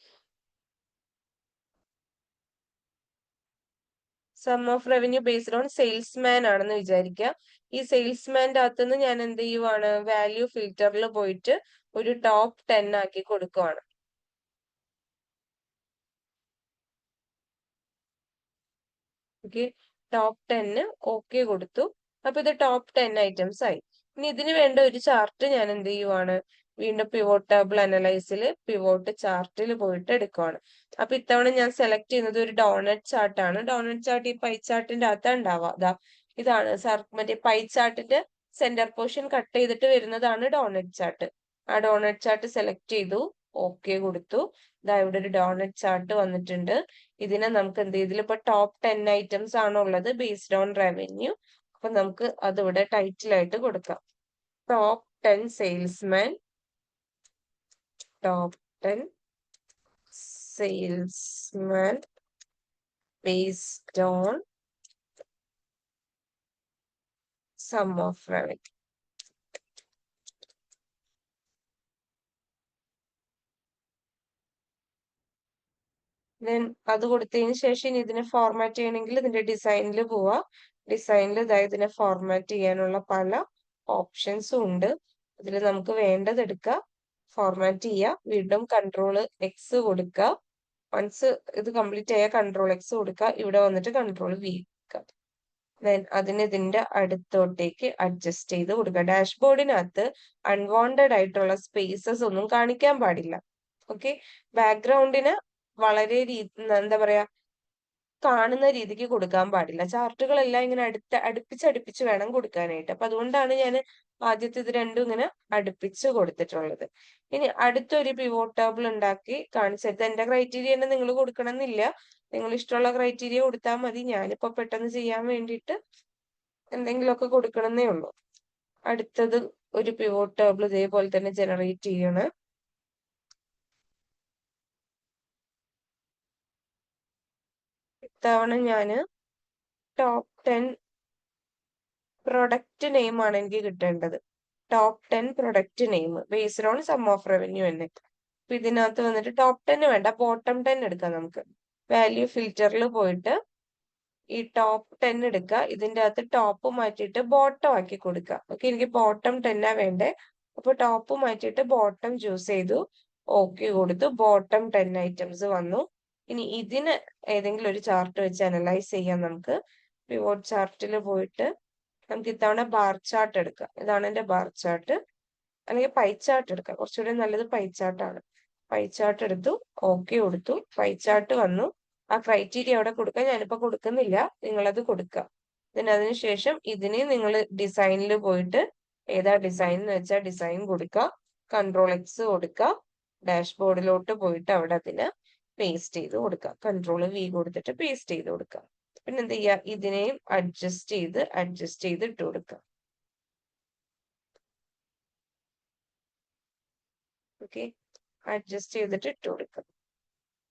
sum of revenue based on salesman ആണെന്ന് വിചാരിക്കുക. ഈ സെയിൽസ്മാന്റെ അകത്തുനിന്ന് ഞാൻ എന്ത് ചെയ്യുവാണ്, വാല്യൂ ഫിൽറ്ററിൽ പോയിട്ട് ഒരു ടോപ്പ് 10 ആക്കി കൊടുക്കുവാണ്. ഓക്കെ, ടോപ്പ് 10 ഓക്കെ കൊടുത്തു. അപ്പൊ ഇത് ടോപ്പ് 10 ഐറ്റംസ് ആയി. ഇനി ഇതിന് വേണ്ട ഒരു ചാർട്ട് ഞാൻ എന്ത് ചെയ്യുവാണ്, വീണ്ടും പിവോട്ട് ടേബിൾ അനലൈസിൽ പിവോട്ട് ചാർട്ടിൽ പോയിട്ട് എടുക്കുവാണ്. അപ്പൊ ഇത്തവണ ഞാൻ സെലക്ട് ചെയ്യുന്നത് ഒരു ഡോണറ്റ് ചാർട്ടാണ്. ഡോണറ്റ് ചാർട്ട് ഈ പൈ ചാർട്ടിന്റെ അകത്ത് ഉണ്ടാവുക. ഇതാണ് മറ്റേ പൈ ചാർട്ടിന്റെ സെന്റർ പോർഷൻ കട്ട് ചെയ്തിട്ട് വരുന്നതാണ് ഡോണറ്റ് ചാർട്ട്. ആ ഡോണറ്റ് ചാർട്ട് സെലക്ട് ചെയ്തു, ഓക്കെ കൊടുത്തു. ഇതാ ഇവിടെ ഒരു ഡോണറ്റ് ചാർട്ട് വന്നിട്ടുണ്ട്. ഇതിനെ നമുക്ക് എന്ത് ചെയ്യും, ഇതിലിപ്പോ ടോപ്പ് 10 ഐറ്റംസ് ആണുള്ളത് ബേസ്ഡ് ഓൺ റവന്യൂ. അപ്പൊ നമുക്ക് അതിവിടെ ടൈറ്റിൽ ആയിട്ട് കൊടുക്കാം, top 10 salesman, top 10 salesman based on sum of revenue. Then അത് കൊടുത്തതിന് ശേഷം ഇനി ഇതിനെ ഫോർമാറ്റ് ചെയ്യണമെങ്കിൽ ഇതിന്റെ ഡിസൈനിൽ പോവാ. ഡിസൈനിൽ ഇതിനെ ഫോർമാറ്റ് ചെയ്യാനുള്ള പല ഓപ്ഷൻസും ഉണ്ട്. ഇതിൽ നമുക്ക് വേണ്ടത് എടുക്കുക, ഫോർമാറ്റ് ചെയ്യുക, വീണ്ടും Ctrl+X കൊടുക്കുക. വൺസ് ഇത് കംപ്ലീറ്റ് ആയ കൺട്രോൾ X കൊടുക്കുക, ഇവിടെ വന്നിട്ട് കൺട്രോൾ V കൊടുക്കുക. ദെൻ അതിന് ഇതിന്റെ അടുത്തോട്ടേക്ക് അഡ്ജസ്റ്റ് ചെയ്ത് കൊടുക്കുക. ഡാഷ്ബോർഡിനകത്ത് അൺവാണ്ടഡ് ആയിട്ടുള്ള സ്പേസസ് ഒന്നും കാണിക്കാൻ പാടില്ല. ഓക്കെ, ബാക്ക്ഗ്രൗണ്ടിന് വളരെ എന്താ പറയാ, കാണുന്ന രീതിക്ക് കൊടുക്കാൻ പാടില്ല. ചാർട്ടുകളെല്ലാം ഇങ്ങനെ അടുപ്പിച്ച് വേണം കൊടുക്കാനായിട്ട്. അപ്പൊ അതുകൊണ്ടാണ് ഞാൻ ആദ്യത്തെ ഇത് രണ്ടും ഇങ്ങനെ അടുപ്പിച്ച് കൊടുത്തിട്ടുള്ളത്. ഇനി അടുത്തൊരു പിവോട്ട് ടേബിൾ ഉണ്ടാക്കി കാണിച്ചത് എന്റെ ക്രൈറ്റീരിയ തന്നെ നിങ്ങൾ കൊടുക്കണം എന്നില്ല. നിങ്ങൾ ഇഷ്ടമുള്ള ക്രൈറ്റീരിയ കൊടുത്താൽ മതി. ഞാനിപ്പോ പെട്ടെന്ന് ചെയ്യാൻ വേണ്ടിയിട്ട് എന്തെങ്കിലുമൊക്കെ കൊടുക്കണമെന്നേ ഉള്ളൂ. അടുത്തത് ഒരു പിവോട്ട് ടേബിൾ ഇതേപോലെ തന്നെ ജനറേറ്റ് ചെയ്യണം. ഇത്തവണ ഞാന് ടോപ്പ് 10 പ്രൊഡക്റ്റ് നെയിം ആണ് എനിക്ക് കിട്ടേണ്ടത്. Top 10 product name based on sum of revenue എന്ന്. അപ്പൊ ഇതിനകത്ത് വന്നിട്ട് ടോപ്പ് 10 വേണ്ട, ബോട്ടം 10 എടുക്കാം നമുക്ക്. വാല്യൂ ഫിൽറ്ററിൽ പോയിട്ട് ഈ ടോപ്പ് 10 എടുക്കുക. ഇതിന്റെ അകത്ത് ടോപ്പ് മാറ്റിയിട്ട് ബോട്ടം ആക്കി കൊടുക്കുക. ഓക്കെ, എനിക്ക് ബോട്ടം 10 ആ വേണ്ടേ. അപ്പൊ ടോപ്പ് മാറ്റിയിട്ട് ബോട്ടം ചൂസ് ചെയ്തു, ഓക്കെ കൊടുത്തു. ബോട്ടം 10 ഐറ്റംസ് വന്നു. ഇനി ഇതിന് ഏതെങ്കിലും ഒരു ചാർട്ട് വെച്ച് അനലൈസ് ചെയ്യാം നമുക്ക്. പിവോട്ട് ചാർട്ടിൽ പോയിട്ട് നമുക്ക് ഇത്തവണ ബാർ ചാർട്ട് എടുക്കാം. ഇതാണ് എന്റെ ബാർ ചാർട്ട്, അല്ലെങ്കിൽ പൈ ചാർട്ട് എടുക്കാം. കുറച്ചുകൂടി നല്ലത് പൈ ചാർട്ടാണ്. പൈ ചാർട്ട് എടുത്തു, ഓക്കെ കൊടുത്തു. പൈ ചാർട്ട് വന്നു. ആ ക്രൈറ്റീരിയ അവിടെ കൊടുക്കാൻ ഞാനിപ്പോ കൊടുക്കുന്നില്ല, നിങ്ങളത് കൊടുക്കുക. അതിനുശേഷം ഇതിനെ നിങ്ങൾ ഡിസൈനിൽ പോയിട്ട് ഏതാ ഡിസൈൻ എന്ന് വെച്ചാൽ ഡിസൈൻ കൊടുക്കുക, കൺട്രോൾ X കൊടുക്കുക. ഡാഷ്ബോർഡിലോട്ട് പോയിട്ട് അവിടെ അതിന് പേസ്റ്റ് ചെയ്ത് കൊടുക്കുക. കൺട്രോൾ V കൊടുത്തിട്ട് പേസ്റ്റ് ചെയ്ത് കൊടുക്കുക. പിന്നെ എന്ത് ചെയ്യുക, ഇതിനെയും അഡ്ജസ്റ്റ് ചെയ്ത് ഇട്ട് കൊടുക്കുക. ഓക്കെ, അഡ്ജസ്റ്റ് ചെയ്തിട്ട് ഇട്ട് കൊടുക്കുക.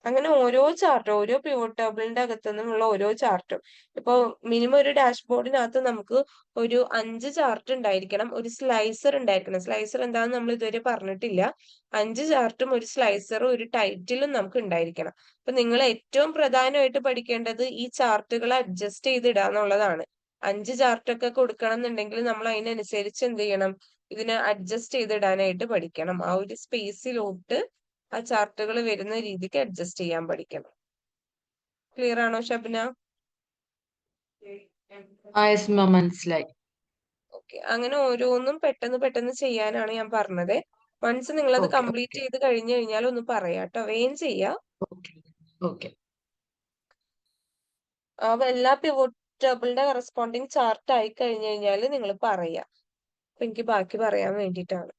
അങ്ങനെ ഓരോ ചാർട്ടും, ഓരോ പിവോട്ട് ടേബിളിന്റെ അകത്തു നിന്നുള്ള ഓരോ ചാർട്ടും. ഇപ്പൊ മിനിമം ഒരു ഡാഷ്ബോർഡിനകത്ത് നമുക്ക് ഒരു 5 ചാർട്ട് ഉണ്ടായിരിക്കണം, ഒരു സ്ലൈസർ ഉണ്ടായിരിക്കണം. സ്ലൈസർ എന്താണെന്ന് നമ്മൾ ഇതുവരെ പറഞ്ഞിട്ടില്ല. 5 ചാർട്ടും ഒരു സ്ലൈസറും ഒരു ടൈറ്റിലും നമുക്ക് ഉണ്ടായിരിക്കണം. അപ്പൊ നിങ്ങൾ ഏറ്റവും പ്രധാനമായിട്ട് പഠിക്കേണ്ടത് ഈ ചാർട്ടുകൾ അഡ്ജസ്റ്റ് ചെയ്തിടുക എന്നുള്ളതാണ്. 5 ചാർട്ടൊക്കെ കൊടുക്കണം എന്നുണ്ടെങ്കിൽ നമ്മൾ അതിനനുസരിച്ച് എന്ത് ചെയ്യണം, ഇതിനെ അഡ്ജസ്റ്റ് ചെയ്തിടാനായിട്ട് പഠിക്കണം. ആ ഒരു സ്പേസിലോട്ട് ആ ചാർട്ടുകൾ വരുന്ന രീതിക്ക് അഡ്ജസ്റ്റ് ചെയ്യാൻ പഠിക്കണം. ക്ലിയർ ആണോ ഷബ്ന? യെസ് മാം, മനസ്സിലായി. ഓക്കെ, അങ്ങനെ ഓരോന്നും പെട്ടെന്ന് ചെയ്യാനാണ് ഞാൻ പറഞ്ഞത്. വൺസ് നിങ്ങളത് ഓക്കെ കംപ്ലീറ്റ് ചെയ്ത് കഴിഞ്ഞു കഴിഞ്ഞാൽ ഒന്ന് പറയാട്ടോ, വേഗം ചെയ്യാ. Okay okay. എല്ലാ പിവോട്ട് ടേബിളിന്റെ കറസ്പോണ്ടിങ് ചാർട്ട് ആയി കഴിഞ്ഞു കഴിഞ്ഞാൽ നിങ്ങൾ പറയാ. അപ്പൊ എനിക്ക് ബാക്കി പറയാൻ വേണ്ടിയിട്ടാണ്.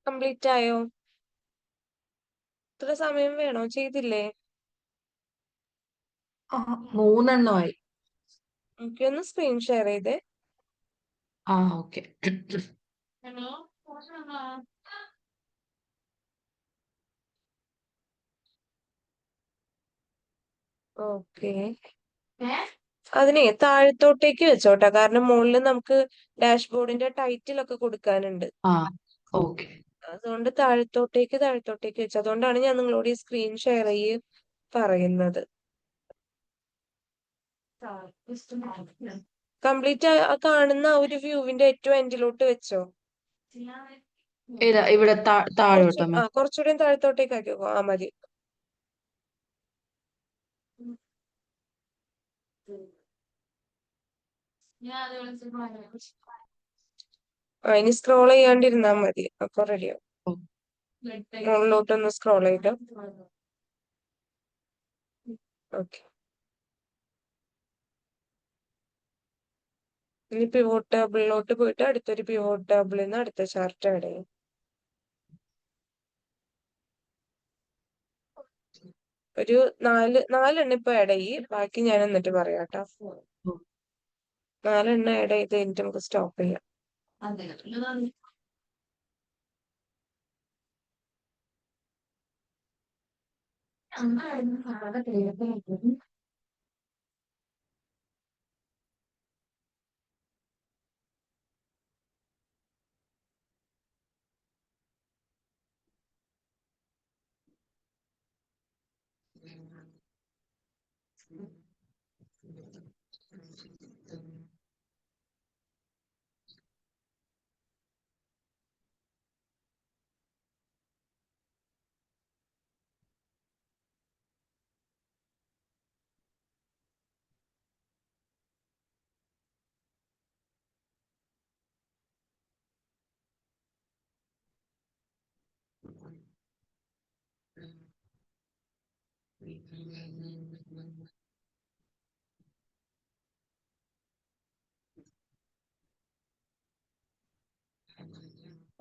കംപ്ലീറ്റ് ആയോ? ഇത്ര സമയം വേണോ? ചെയ്തില്ലേ? 3 എനിക്കൊന്ന് സ്ക്രീൻ ഷെയർ ചെയ്തേ. ഓക്കെ. ഓക്കെ, അതിനെ താഴത്തോട്ടേക്ക് വെച്ചോട്ടാ, കാരണം മുകളിൽ നമുക്ക് ഡാഷ്ബോർഡിന്റെ ടൈറ്റിൽ ഒക്കെ കൊടുക്കാനുണ്ട്. ഓക്കെ. അതുകൊണ്ട് താഴത്തോട്ടേക്ക് വെച്ചു. അതുകൊണ്ടാണ് ഞാൻ നിങ്ങളോട് ഈ സ്ക്രീൻ ഷെയർ ചെയ്യ് പറയുന്നത്. കംപ്ലീറ്റ് കാണുന്ന ആ ഒരു വ്യൂവിന്റെ ഏറ്റവും എൻഡിലോട്ട് വെച്ചോ. ഇവിടെ താഴോട്ടോ മാം? കുറച്ചുകൂടി താഴത്തോട്ടേക്ക് ആക്കിയോ. മതി. ഇനി സ്ക്രോൾ ചെയ്യാണ്ടിരുന്നാ മതി, അപ്പൊ റെഡിയാവും. മുകളിലോട്ടൊന്ന് സ്ക്രോൾ ചെയ്തോ. ഓക്കെ, ഇനി പിവോട്ട് ടേബിളിലോട്ട് പോയിട്ട് അടുത്തൊരു പിവോട്ട് ടേബിളിൽ നിന്ന് അടുത്ത ചാർട്ട് ആഡ് ചെയ്യും. ഒരു 4 ഇപ്പൊ ആഡ് ചെയ്യ്, ബാക്കി ഞാൻ എന്നിട്ട് പറയാട്ടോ. 4 ആഡ് ചെയ്ത് കഴിഞ്ഞിട്ട് നമുക്ക് സ്റ്റോപ്പ് ചെയ്യാം.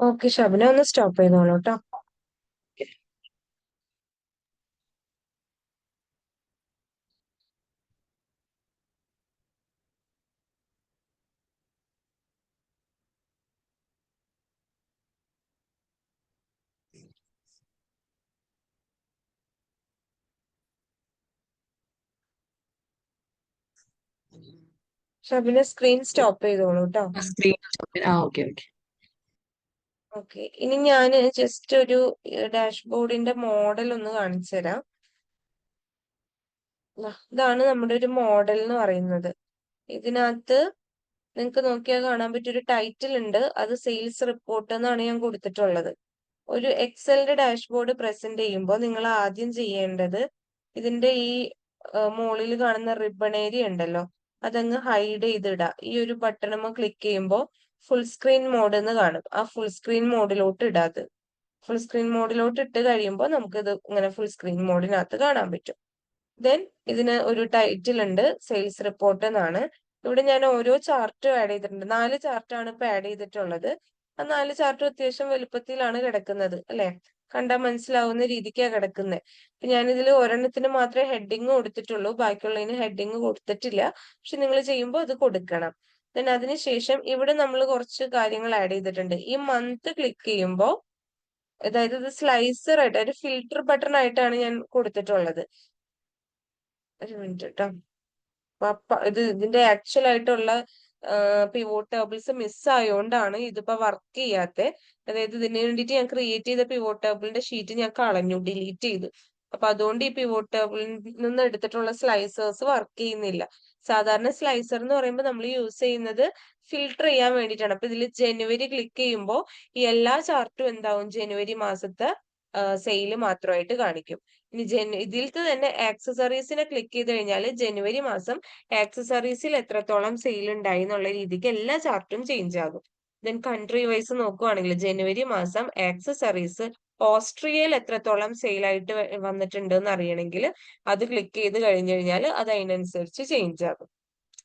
ഓക്കെ, ഷബന ഒന്ന് സ്റ്റോപ്പ് ചെയ്തോളൂ കേട്ടോ. ഷബിന സ്ക്രീൻ സ്റ്റോപ്പ് ചെയ്തോളൂ കേട്ടോ. ഓക്കെ. ഓക്കെ, ഇനി ഞാൻ ജസ്റ്റ് ഒരു ഡാഷ്ബോർഡിന്റെ മോഡൽ ഒന്ന് കാണിച്ചു തരാം. ഇതാണ് നമ്മുടെ ഒരു മോഡൽ എന്ന് പറയുന്നത്. ഇതിനകത്ത് നിങ്ങൾക്ക് നോക്കിയാൽ കാണാൻ പറ്റിയൊരു ടൈറ്റിൽ ഉണ്ട്, അത് സെയിൽസ് റിപ്പോർട്ട് എന്നാണ് ഞാൻ കൊടുത്തിട്ടുള്ളത്. ഒരു എക്സലിന്റെ ഡാഷ്ബോർഡ് പ്രസന്റ് ചെയ്യുമ്പോൾ നിങ്ങൾ ആദ്യം ചെയ്യേണ്ടത് ഇതിന്റെ ഈ മുകളിൽ കാണുന്ന റിബൺ ഏരിയ ഉണ്ടല്ലോ, അതങ്ങ് ഹൈഡ് ചെയ്തിടുക. ഈ ഒരു ബട്ടണും ക്ലിക്ക് ചെയ്യുമ്പോൾ ഫുൾ സ്ക്രീൻ മോഡ് എന്ന് കാണും. ആ ഫുൾ സ്ക്രീൻ മോഡിലോട്ട് ഇടാത്. ഫുൾ സ്ക്രീൻ മോഡിലോട്ട് ഇട്ട് കഴിയുമ്പോൾ നമുക്കിത് ഇങ്ങനെ ഫുൾ സ്ക്രീൻ മോഡിനകത്ത് കാണാൻ പറ്റും. ദെൻ ഇതിന് ഒരു ടൈറ്റിൽ ഉണ്ട്, സെയിൽസ് റിപ്പോർട്ട് എന്നാണ്. ഇവിടെ ഞാൻ ഓരോ ചാർട്ടും ആഡ് ചെയ്തിട്ടുണ്ട്. 4 ചാർട്ടാണ് ഇപ്പൊ ആഡ് ചെയ്തിട്ടുള്ളത്. ആ 4 ചാർട്ടും അത്യാവശ്യം വലുപ്പത്തിലാണ് കിടക്കുന്നത്, അല്ലെ? കണ്ടാൽ മനസ്സിലാവുന്ന രീതിക്കാണ് കിടക്കുന്നത്. ഞാനിതിൽ ഒരെണ്ണത്തിന് മാത്രമേ ഹെഡിങ് കൊടുത്തിട്ടുള്ളൂ, ബാക്കിയുള്ളതിന് ഹെഡിങ് കൊടുത്തിട്ടില്ല. പക്ഷെ നിങ്ങൾ ചെയ്യുമ്പോൾ അത് കൊടുക്കണം. ദെൻ അതിനുശേഷം ഇവിടെ നമ്മൾ കുറച്ച് കാര്യങ്ങൾ ആഡ് ചെയ്തിട്ടുണ്ട്. ഈ മന്ത് ക്ലിക്ക് ചെയ്യുമ്പോൾ, അതായത് ഇത് സ്ലൈസർ ആയിട്ട് ഒരു ഫിൽട്ടർ ബട്ടൺ ആയിട്ടാണ് ഞാൻ കൊടുത്തിട്ടുള്ളത്. ഒരു മിനിറ്റ് കേട്ടോ. ഇതിന്റെ ആക്ച്വൽ ആയിട്ടുള്ള പിവോട്ട് ടേബിൾസ് മിസ് ആയതുകൊണ്ടാണ് ഇതിപ്പോ വർക്ക് ചെയ്യാത്ത. അതായത് ഇതിന് വേണ്ടിയിട്ട് ഞാൻ ക്രിയേറ്റ് ചെയ്ത പിവോട്ട് ടേബിളിന്റെ ഷീറ്റ് ഞാൻ കളഞ്ഞു, ഡിലീറ്റ് ചെയ്തു. അപ്പൊ അതുകൊണ്ട് ഈ പിവോട്ട് ടേബിളിൽ നിന്ന് എടുത്തിട്ടുള്ള സ്ലൈസേഴ്സ് വർക്ക് ചെയ്യുന്നില്ല. സാധാരണ സ്ലൈസർ എന്ന് പറയുമ്പോൾ നമ്മൾ യൂസ് ചെയ്യുന്നത് ഫിൽട്ടർ ചെയ്യാൻ വേണ്ടിയിട്ടാണ്. അപ്പൊ ഇതിൽ ജനുവരി ക്ലിക്ക് ചെയ്യുമ്പോൾ ഈ എല്ലാ ചാർട്ടും എന്താവും, ജനുവരി മാസത്തെ സെയില് മാത്രമായിട്ട് കാണിക്കും. ഇനി ഇതിലത്തെ തന്നെ ആക്സസറീസിനെ ക്ലിക്ക് ചെയ്ത് കഴിഞ്ഞാൽ ജനുവരി മാസം ആക്സസറീസിൽ എത്രത്തോളം സെയിൽ ഉണ്ടായി എന്നുള്ള രീതിക്ക് എല്ലാ ചാർട്ടും ചേഞ്ച് ആകും. ദെൻ കൺട്രി വൈസ് നോക്കുവാണെങ്കിൽ ജനുവരി മാസം ആക്സസറീസ് ഓസ്ട്രിയയിൽ എത്രത്തോളം സെയിൽ ആയിട്ട് വന്നിട്ടുണ്ട് എന്ന് അറിയണമെങ്കിൽ അത് ക്ലിക്ക് ചെയ്ത് കഴിഞ്ഞു കഴിഞ്ഞാൽ അത് അതിനനുസരിച്ച് ചേഞ്ച് ആകും.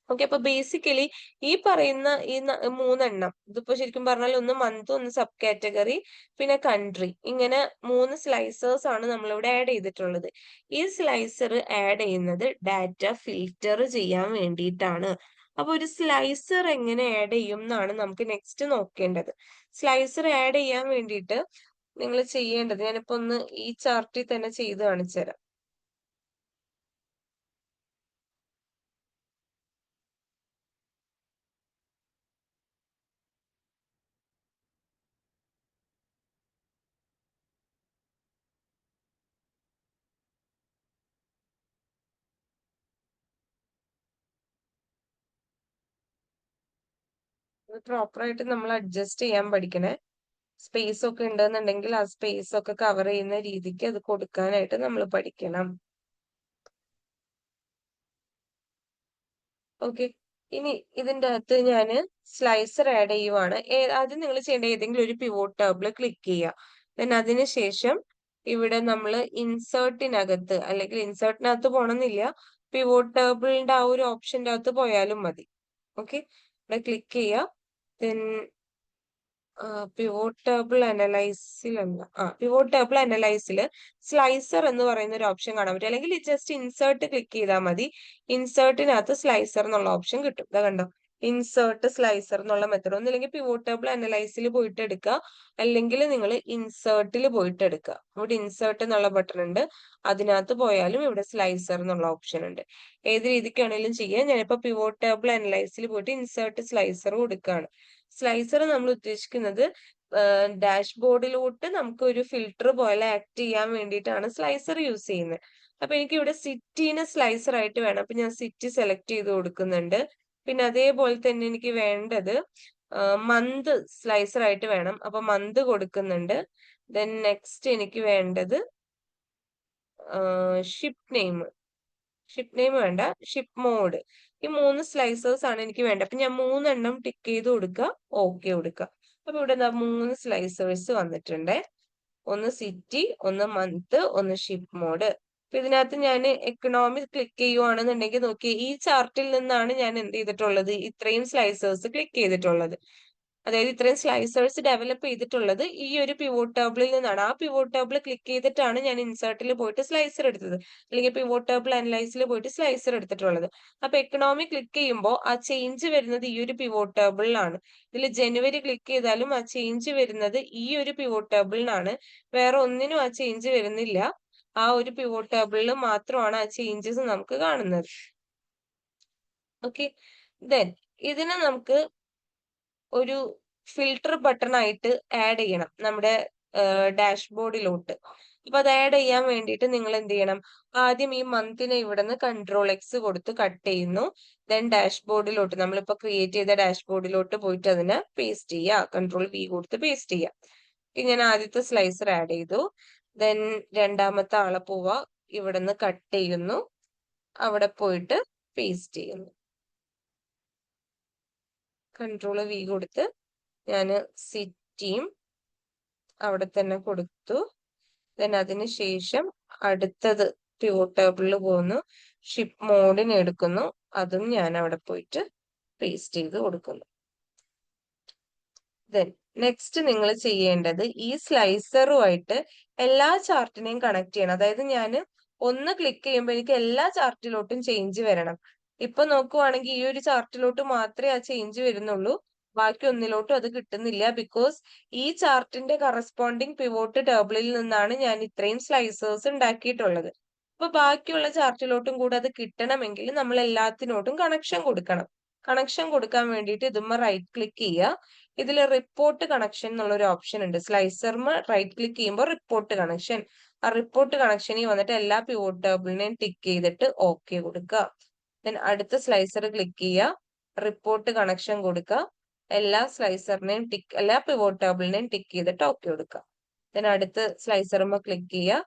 ഓക്കെ, അപ്പൊ ബേസിക്കലി ഈ പറയുന്ന ഈ 3 ഇതിപ്പോ ശരിക്കും പറഞ്ഞാൽ ഒന്ന് മന്ത്, ഒന്ന് സബ് കാറ്റഗറി, പിന്നെ കൺട്രി, ഇങ്ങനെ 3 സ്ലൈസേഴ്സ് ആണ് നമ്മളിവിടെ ആഡ് ചെയ്തിട്ടുള്ളത്. ഈ സ്ലൈസർ ആഡ് ചെയ്യുന്നത് ഡാറ്റ ഫിൽറ്റർ ചെയ്യാൻ വേണ്ടിയിട്ടാണ്. അപ്പൊ ഒരു സ്ലൈസർ എങ്ങനെ ആഡ് ചെയ്യും എന്നാണ് നമുക്ക് നെക്സ്റ്റ് നോക്കേണ്ടത്. സ്ലൈസർ ആഡ് ചെയ്യാൻ വേണ്ടിയിട്ട് നിങ്ങൾ ചെയ്യേണ്ടത്, ഞാനിപ്പോ ഒന്ന് ഈ ചാർട്ടിൽ തന്നെ ചെയ്ത് കാണിച്ചു തരാം. പ്രോപ്പർ ആയിട്ട് നമ്മൾ അഡ്ജസ്റ്റ് ചെയ്യാൻ പഠിക്കണേ. സ്പേസ് ഒക്കെ ഉണ്ടെന്നുണ്ടെങ്കിൽ ആ സ്പേസ് ഒക്കെ കവർ ചെയ്യുന്ന രീതിക്ക് അത് കൊടുക്കാനായിട്ട് നമ്മൾ പഠിക്കണം. ഓക്കെ, ഇനി ഇതിന്റെ അകത്ത് ഞാൻ സ്ലൈസർ ആഡ് ചെയ്യുവാണ്. ആദ്യം നിങ്ങൾ ചെയ്യേണ്ട ഏതെങ്കിലും ഒരു പിവോട്ട് ടേബിൾ ക്ലിക്ക് ചെയ്യുക. ദെൻ അതിനുശേഷം ഇവിടെ നമ്മൾ ഇൻസേർട്ടിനകത്ത്, അല്ലെങ്കിൽ ഇൻസേർട്ടിനകത്ത് പോകണമെന്നില്ല, പിവോട്ട് ടേബിളിന്റെ ആ ഒരു ഓപ്ഷന്റെ അകത്ത് പോയാലും മതി. ഓക്കെ, ഇവിടെ ക്ലിക്ക് ചെയ്യുക. ദെൻ പിവോട്ട് ടേബിൾ അനലൈസിലല്ല, പിവോട്ട് ടേബിൾ അനലൈസില് സ്ലൈസർ എന്ന് പറയുന്ന ഒരു ഓപ്ഷൻ കാണാൻ പറ്റും. അല്ലെങ്കിൽ ജസ്റ്റ് ഇൻസേർട്ട് ക്ലിക്ക് ചെയ്താൽ മതി. ഇൻസേർട്ടിനകത്ത് സ്ലൈസർ എന്നുള്ള ഓപ്ഷൻ കിട്ടും. ഇതാ കണ്ടോ, ഇൻസേർട്ട് സ്ലൈസർ എന്നുള്ള മെത്തേഡ്. ഒന്നില്ലെങ്കിൽ പിവോട്ട് ടേബിൾ അനലൈസിൽ പോയിട്ട് എടുക്കുക, അല്ലെങ്കിൽ നിങ്ങൾ ഇൻസേർട്ടിൽ പോയിട്ട് എടുക്കുക. ഇവിടെ ഇൻസേർട്ട് എന്നുള്ള ബട്ടൺ ഉണ്ട്, അതിനകത്ത് പോയാലും ഇവിടെ സ്ലൈസർ എന്നുള്ള ഓപ്ഷൻ ഉണ്ട്. ഏത് രീതിക്കാണെങ്കിലും ചെയ്യാം. ഞാനിപ്പോ പിവോട്ട് ടേബിൾ അനലൈസിൽ പോയിട്ട് ഇൻസേർട്ട് സ്ലൈസർ കൊടുക്കുകയാണ്. സ്ലൈസർ നമ്മൾ ഉദ്ദേശിക്കുന്നത് ഡാഷ്ബോർഡിലോട്ട് നമുക്ക് ഒരു ഫിൽട്ടർ പോലെ ആക്ട് ചെയ്യാൻ വേണ്ടിയിട്ടാണ് സ്ലൈസർ യൂസ് ചെയ്യുന്നത്. അപ്പൊ എനിക്ക് ഇവിടെ സിറ്റിന് സ്ലൈസർ ആയിട്ട് വേണം. അപ്പൊ ഞാൻ സിറ്റി സെലക്ട് ചെയ്ത് കൊടുക്കുന്നുണ്ട്. പിന്നെ അതേപോലെ തന്നെ എനിക്ക് വേണ്ടത് മന്ത് സ്ലൈസർ ആയിട്ട് വേണം. അപ്പൊ മന്ത് കൊടുക്കുന്നുണ്ട്. ദെൻ നെക്സ്റ്റ് എനിക്ക് വേണ്ടത് ഷിപ്പ് നെയിം വേണ്ട, ഷിപ്പ് മോഡ്. ഈ 3 സ്ലൈസേഴ്സ് ആണ് എനിക്ക് വേണ്ടത്. അപ്പൊ ഞാൻ 3 ടിക്ക് ചെയ്ത് കൊടുക്കുക, ഓക്കെ കൊടുക്കുക. അപ്പൊ ഇവിടെ 3 സ്ലൈസേഴ്സ് വന്നിട്ടുണ്ട്. ഒന്ന് സിറ്റി, ഒന്ന് മന്ത്, ഒന്ന് ഷിപ്പ് മോഡ്. അപ്പൊ ഇതിനകത്ത് ഞാൻ എക്കണോമി ക്ലിക്ക് ചെയ്യുവാണെന്നുണ്ടെങ്കിൽ നോക്കി, ഈ ചാർട്ടിൽ നിന്നാണ് ഞാൻ എന്ത് ചെയ്തിട്ടുള്ളത്, ഇത്രയും സ്ലൈസേഴ്സ് ക്ലിക്ക് ചെയ്തിട്ടുള്ളത്. അതായത് ഇത്രയും സ്ലൈസേഴ്സ് ഡെവലപ്പ് ചെയ്തിട്ടുള്ളത് ഈ ഒരു പിവോട്ട് ടേബിളിൽ നിന്നാണ്. ആ പിവോട്ട് ടേബിൾ ക്ലിക്ക് ചെയ്തിട്ടാണ് ഞാൻ ഇൻസേർട്ടിൽ പോയിട്ട് സ്ലൈസർ എടുത്തത്, അല്ലെങ്കിൽ പിവോട്ട് ടേബിൾ അനലൈസിൽ പോയിട്ട് സ്ലൈസർ എടുത്തിട്ടുള്ളത്. അപ്പൊ എക്കണോമി ക്ലിക്ക് ചെയ്യുമ്പോൾ ആ ചേഞ്ച് വരുന്നത് ഈ ഒരു പിവോട്ട് ടേബിളിലാണ്. ഇതിൽ ജനുവരി ക്ലിക്ക് ചെയ്താലും ആ ചേഞ്ച് വരുന്നത് ഈ ഒരു പിവോട്ട് ടേബിളിനാണ്. വേറെ ഒന്നിനും ആ ചേഞ്ച് വരുന്നില്ല. ആ ഒരു പിവോട്ട് ടേബിളിൽ മാത്രമാണ് ആ ചേഞ്ചസ് നമുക്ക് കാണുന്നത്. ഓക്കെ, ദെൻ ഇതിനെ നമുക്ക് ഒരു ഫിൽട്ടർ ബട്ടൺ ആയിട്ട് ആഡ് ചെയ്യണം നമ്മുടെ ഡാഷ്ബോർഡിലോട്ട്. അപ്പൊ അത് ആഡ് ചെയ്യാൻ വേണ്ടിയിട്ട് നിങ്ങൾ എന്ത് ചെയ്യണം, ആദ്യം ഈ മന്തിനെ ഇവിടുന്ന് Ctrl+X കൊടുത്ത് കട്ട് ചെയ്യുന്നു. ദെൻ ഡാഷ്ബോർഡിലോട്ട്, നമ്മളിപ്പോ ക്രിയേറ്റ് ചെയ്ത ഡാഷ്ബോർഡിലോട്ട് പോയിട്ട് അതിനെ പേസ്റ്റ് ചെയ്യുക. Ctrl+V കൊടുത്ത് പേസ്റ്റ് ചെയ്യുക. ഞാൻ ആദ്യത്തെ സ്ലൈസർ ആഡ് ചെയ്തു. ദെൻ രണ്ടാമത്തെ ആളെ പോവാ, ഇവിടുന്ന് കട്ട് ചെയ്യുന്നു, അവിടെ പോയിട്ട് പേസ്റ്റ് ചെയ്യുന്നു. Ctrl+V കൊടുത്ത് ഞാൻ സിറ്റിയും അവിടെ തന്നെ കൊടുത്തു. ദെൻ അതിനുശേഷം അടുത്തത് പിവോട്ട് ടേബിളിൽ പോകുന്നു, ഷിപ്പ് മോഡിന് എടുക്കുന്നു, അതും ഞാൻ അവിടെ പോയിട്ട് പേസ്റ്റ് ചെയ്ത് കൊടുക്കുന്നു. ദെൻ നെക്സ്റ്റ് നിങ്ങൾ ചെയ്യേണ്ടത് ഈ സ്ലൈസറുമായിട്ട് എല്ലാ ചാർട്ടിനെയും കണക്ട് ചെയ്യണം. അതായത് ഞാൻ ഒന്ന് ക്ലിക്ക് ചെയ്യുമ്പോൾ എനിക്ക് എല്ലാ ചാർട്ടിലോട്ടും ചേഞ്ച് വരണം. ഇപ്പൊ നോക്കുവാണെങ്കിൽ ഈ ഒരു ചാർട്ടിലോട്ട് മാത്രമേ ആ ചേഞ്ച് വരുന്നുള്ളൂ, ബാക്കി ഒന്നിലോട്ടും അത് കിട്ടുന്നില്ല. ബിക്കോസ് ഈ ചാർട്ടിന്റെ കറസ്പോണ്ടിങ് പിവോട്ട് ടേബിളിൽ നിന്നാണ് ഞാൻ ഇത്രയും സ്ലൈസേഴ്സ് ഉണ്ടാക്കിയിട്ടുള്ളത്. അപ്പൊ ബാക്കിയുള്ള ചാർട്ടിലോട്ടും കൂടെ അത് കിട്ടണമെങ്കിൽ നമ്മൾ എല്ലാത്തിനോട്ടും കണക്ഷൻ കൊടുക്കണം. കണക്ഷൻ കൊടുക്കാൻ വേണ്ടിയിട്ട് ഇതുമ്മ റൈറ്റ് ക്ലിക്ക് ചെയ്യുക. ഇതിൽ റിപ്പോർട്ട് കണക്ഷൻ എന്നുള്ള ഒരു ഓപ്ഷൻ ഉണ്ട്. സ്ലൈസർമ റൈറ്റ് ക്ലിക്ക് ചെയ്യുമ്പോൾ റിപ്പോർട്ട് കണക്ഷൻ, ആ റിപ്പോർട്ട് കണക്ഷനിൽ വന്നിട്ട് എല്ലാ പിവോട്ട് ടേബിളിനെയും ടിക്ക് ചെയ്തിട്ട് ഓക്കെ കൊടുക്കുക. ദെൻ അടുത്ത സ്ലൈസർ ക്ലിക്ക് ചെയ്യുക, റിപ്പോർട്ട് കണക്ഷൻ കൊടുക്കുക, എല്ലാ സ്ലൈസറിനെയും എല്ലാ പിവോട്ട് ടേബിളിനെയും ടിക്ക് ചെയ്തിട്ട് ഓക്കെ കൊടുക്കുക. ദെൻ അടുത്ത സ്ലൈസറുമ ക്ലിക്ക് ചെയ്യുക,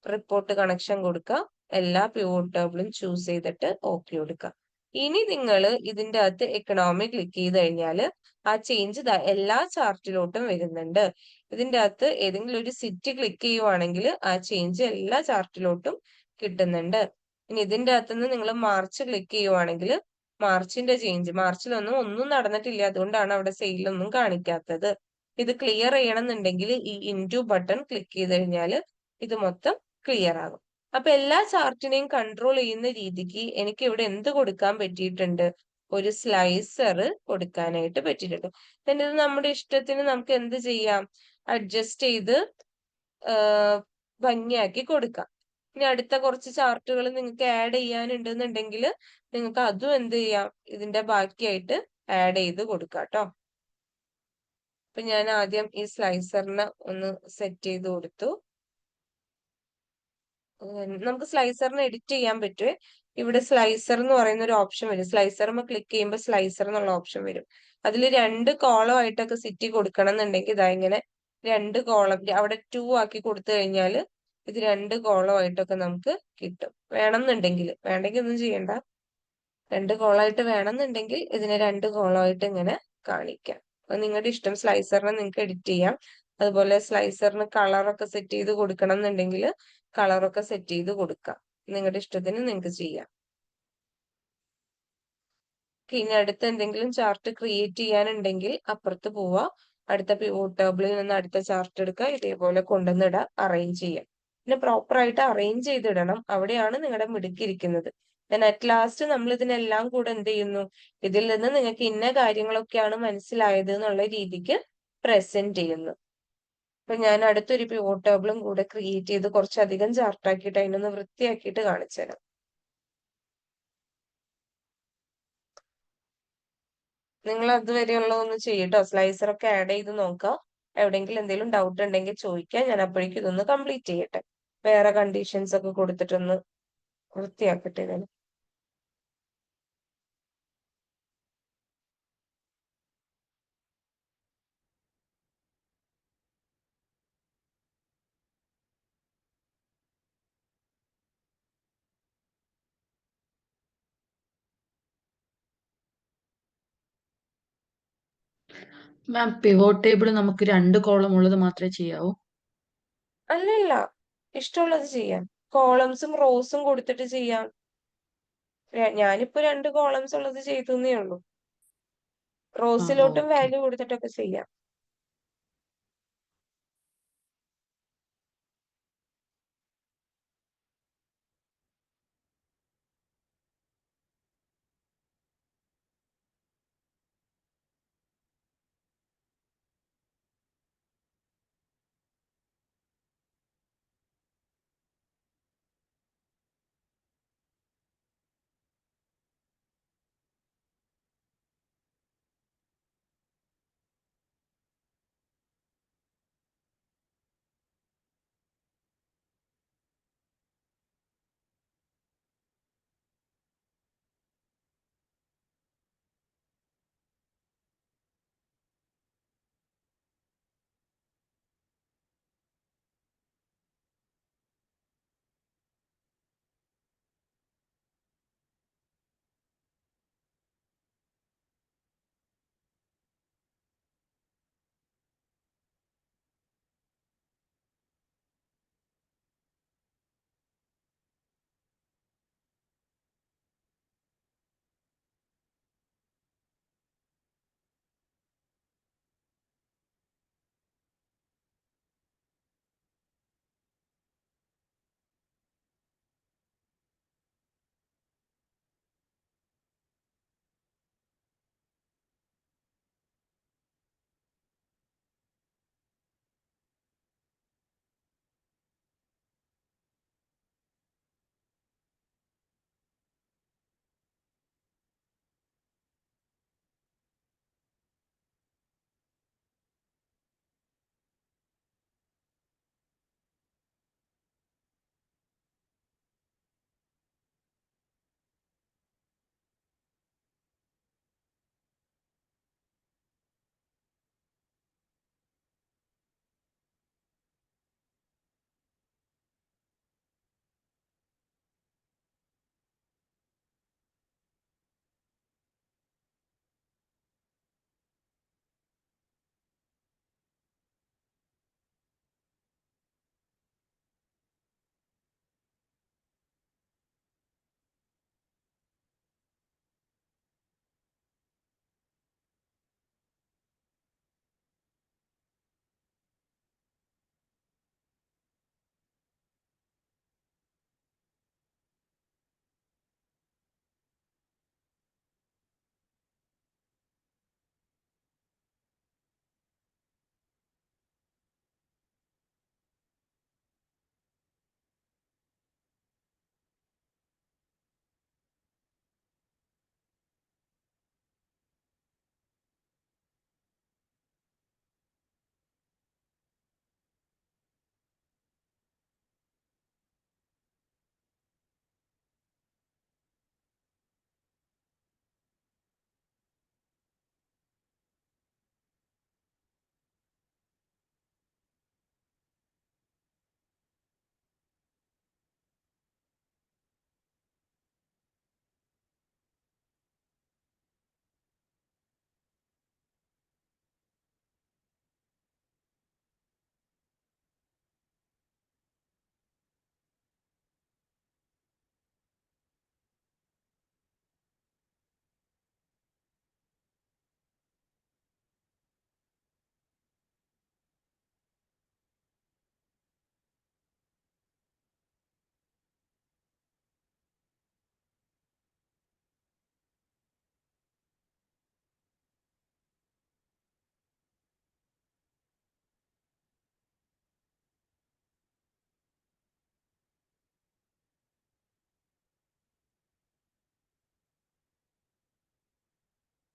റിപ്പോർട്ട് കണക്ഷൻ കൊടുക്കുക, എല്ലാ പിവോട്ട് ടേബിളും ചൂസ് ചെയ്തിട്ട് ഓക്കെ കൊടുക്കുക. ഇനി നിങ്ങൾ ഇതിന്റെ അകത്ത് എക്കണോമി ക്ലിക്ക് ചെയ്ത് കഴിഞ്ഞാൽ ആ ചേഞ്ച് എല്ലാ ചാർട്ടിലോട്ടും വരുന്നുണ്ട്. ഇതിന്റെ അകത്ത് ഏതെങ്കിലും ഒരു സിറ്റി ക്ലിക്ക് ചെയ്യുവാണെങ്കിൽ ആ ചേഞ്ച് എല്ലാ ചാർട്ടിലോട്ടും കിട്ടുന്നുണ്ട്. ഇനി ഇതിന്റെ അകത്തുനിന്ന് നിങ്ങൾ മാർച്ച് ക്ലിക്ക് ചെയ്യുവാണെങ്കിൽ മാർച്ചിന്റെ ചേഞ്ച്. മാർച്ചിലൊന്നും ഒന്നും നടന്നിട്ടില്ല. അതുകൊണ്ടാണ് അവിടെ സെയിലൊന്നും കാണിക്കാത്തത്. ഇത് ക്ലിയർ ചെയ്യണമെന്നുണ്ടെങ്കിൽ ഈ ഇൻടു ബട്ടൺ ക്ലിക്ക് ചെയ്ത് കഴിഞ്ഞാൽ ഇത് മൊത്തം ക്ലിയർ ആകും. അപ്പൊ എല്ലാ ചാർട്ടിനെയും കൺട്രോൾ ചെയ്യുന്ന രീതിക്ക് എനിക്ക് ഇവിടെ എന്ത് കൊടുക്കാൻ പറ്റിയിട്ടുണ്ട്? ഒരു സ്ലൈസർ കൊടുക്കാനായിട്ട് പറ്റിയിട്ടുണ്ട്. പിന്നെ ഇത് നമ്മുടെ ഇഷ്ടത്തിന് നമുക്ക് എന്ത് ചെയ്യാം? അഡ്ജസ്റ്റ് ചെയ്ത് ഭംഗിയാക്കി കൊടുക്കാം. ഇനി അടുത്ത കുറച്ച് ചാർട്ടുകൾ നിങ്ങൾക്ക് ആഡ് ചെയ്യാനുണ്ടെന്നുണ്ടെങ്കിൽ നിങ്ങൾക്ക് അതും എന്ത് ചെയ്യാം? ഇതിന്റെ ബാക്കിയായിട്ട് ആഡ് ചെയ്ത് കൊടുക്കാം കേട്ടോ. അപ്പൊ ഞാൻ ആദ്യം ഈ സ്ലൈസറിനെ ഒന്ന് സെറ്റ് ചെയ്ത് കൊടുത്തു. നമുക്ക് സ്ലൈസറിനെ എഡിറ്റ് ചെയ്യാൻ പറ്റുമേ. ഇവിടെ സ്ലൈസർ എന്ന് പറയുന്ന ഒരു ഓപ്ഷൻ വരും. സ്ലൈസറുമ്മ ക്ലിക്ക് ചെയ്യുമ്പോൾ സ്ലൈസർ എന്നുള്ള ഓപ്ഷൻ വരും. അതിൽ 2 കോളം ആയിട്ടൊക്കെ സിറ്റി കൊടുക്കണം എന്നുണ്ടെങ്കിൽ ഇതാ ഇങ്ങനെ 2 കോളം അവിടെ 2 ആക്കി കൊടുത്തു കഴിഞ്ഞാൽ ഇത് 2 കോളം ആയിട്ടൊക്കെ നമുക്ക് കിട്ടും. വേണമെന്നുണ്ടെങ്കിൽ, വേണ്ടെങ്കിൽ ഒന്നും ചെയ്യണ്ട. 2 കോളമായിട്ട് വേണമെന്നുണ്ടെങ്കിൽ ഇതിനെ 2 കോളമായിട്ട് ഇങ്ങനെ കാണിക്കാം. അത് നിങ്ങളുടെ ഇഷ്ടം. സ്ലൈസറിനെ നിങ്ങൾക്ക് എഡിറ്റ് ചെയ്യാം. അതുപോലെ സ്ലൈസറിന് കളറൊക്കെ സെറ്റ് ചെയ്ത് കൊടുക്കണം എന്നുണ്ടെങ്കിൽ കളറൊക്കെ സെറ്റ് ചെയ്ത് കൊടുക്കാം. നിങ്ങളുടെ ഇഷ്ടത്തിന് നിങ്ങൾക്ക് ചെയ്യാം. ഇനി അടുത്ത എന്തെങ്കിലും ചാർട്ട് ക്രിയേറ്റ് ചെയ്യാനുണ്ടെങ്കിൽ അപ്പുറത്ത് പോവാ, അടുത്ത പിവോട്ട് ടേബിളിൽ നിന്ന് അടുത്ത ചാർട്ട് എടുക്കുക, ഇതേപോലെ കൊണ്ടുവന്നിടുക, അറേഞ്ച് ചെയ്യാം. പിന്നെ പ്രോപ്പർ ആയിട്ട് അറേഞ്ച് ചെയ്തിടണം. അവിടെയാണ് നിങ്ങളുടെ മിടുക്കിരിക്കുന്നത്. then അറ്റ് ലാസ്റ്റ് നമ്മൾ ഇതിനെല്ലാം കൂടെ എന്ത് ചെയ്യുന്നു? ഇതിൽ നിന്ന് നിങ്ങൾക്ക് ഇന്ന കാര്യങ്ങളൊക്കെയാണ് മനസ്സിലായത് എന്നുള്ള രീതിക്ക് പ്രസന്റ് ചെയ്യുന്നു. അപ്പൊ ഞാൻ അടുത്തൊരു പിവോട്ട് ടേബിളും കൂടെ ക്രിയേറ്റ് ചെയ്ത് കുറച്ചധികം ചാർട്ടാക്കിയിട്ട് അതിനൊന്ന് വൃത്തിയാക്കിയിട്ട് കാണിച്ചു തരാം. നിങ്ങൾ അതുവരെയുള്ളതൊന്ന് ചെയ്യട്ടോ. സ്ലൈസർ ഒക്കെ ആഡ് ചെയ്ത് നോക്കാം. എവിടെയെങ്കിലും എന്തെങ്കിലും ഡൗട്ട് ഉണ്ടെങ്കിൽ ചോദിക്കാം. ഞാൻ അപ്പോഴേക്കും ഇതൊന്ന് കംപ്ലീറ്റ് ചെയ്യട്ടെ. വേറെ കണ്ടീഷൻസ് ഒക്കെ കൊടുത്തിട്ടൊന്ന് വൃത്തിയാക്കട്ടെ ഇതിന്. മാം പിവോട്ട് ടേബിൾ നമുക്ക് 2 കോളം ഉള്ളത് മാത്രമേ ചെയ്യാവൂ? അല്ലല്ല, ഇഷ്ടമുള്ളത് ചെയ്യാം. കോളംസും റോസും കൊടുത്തിട്ട് ചെയ്യാം. ഞാനിപ്പോ 2 കോളംസ് ഉള്ളത് ചെയ്തേ ഉള്ളൂ. റോസിലോട്ടും ഓക്കെ. വാല്യൂ കൊടുത്തിട്ടൊക്കെ ചെയ്യാം.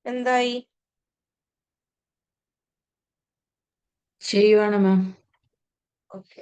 എന്തായി? ചെയ്യുവാണ് മാം. ഓക്കെ.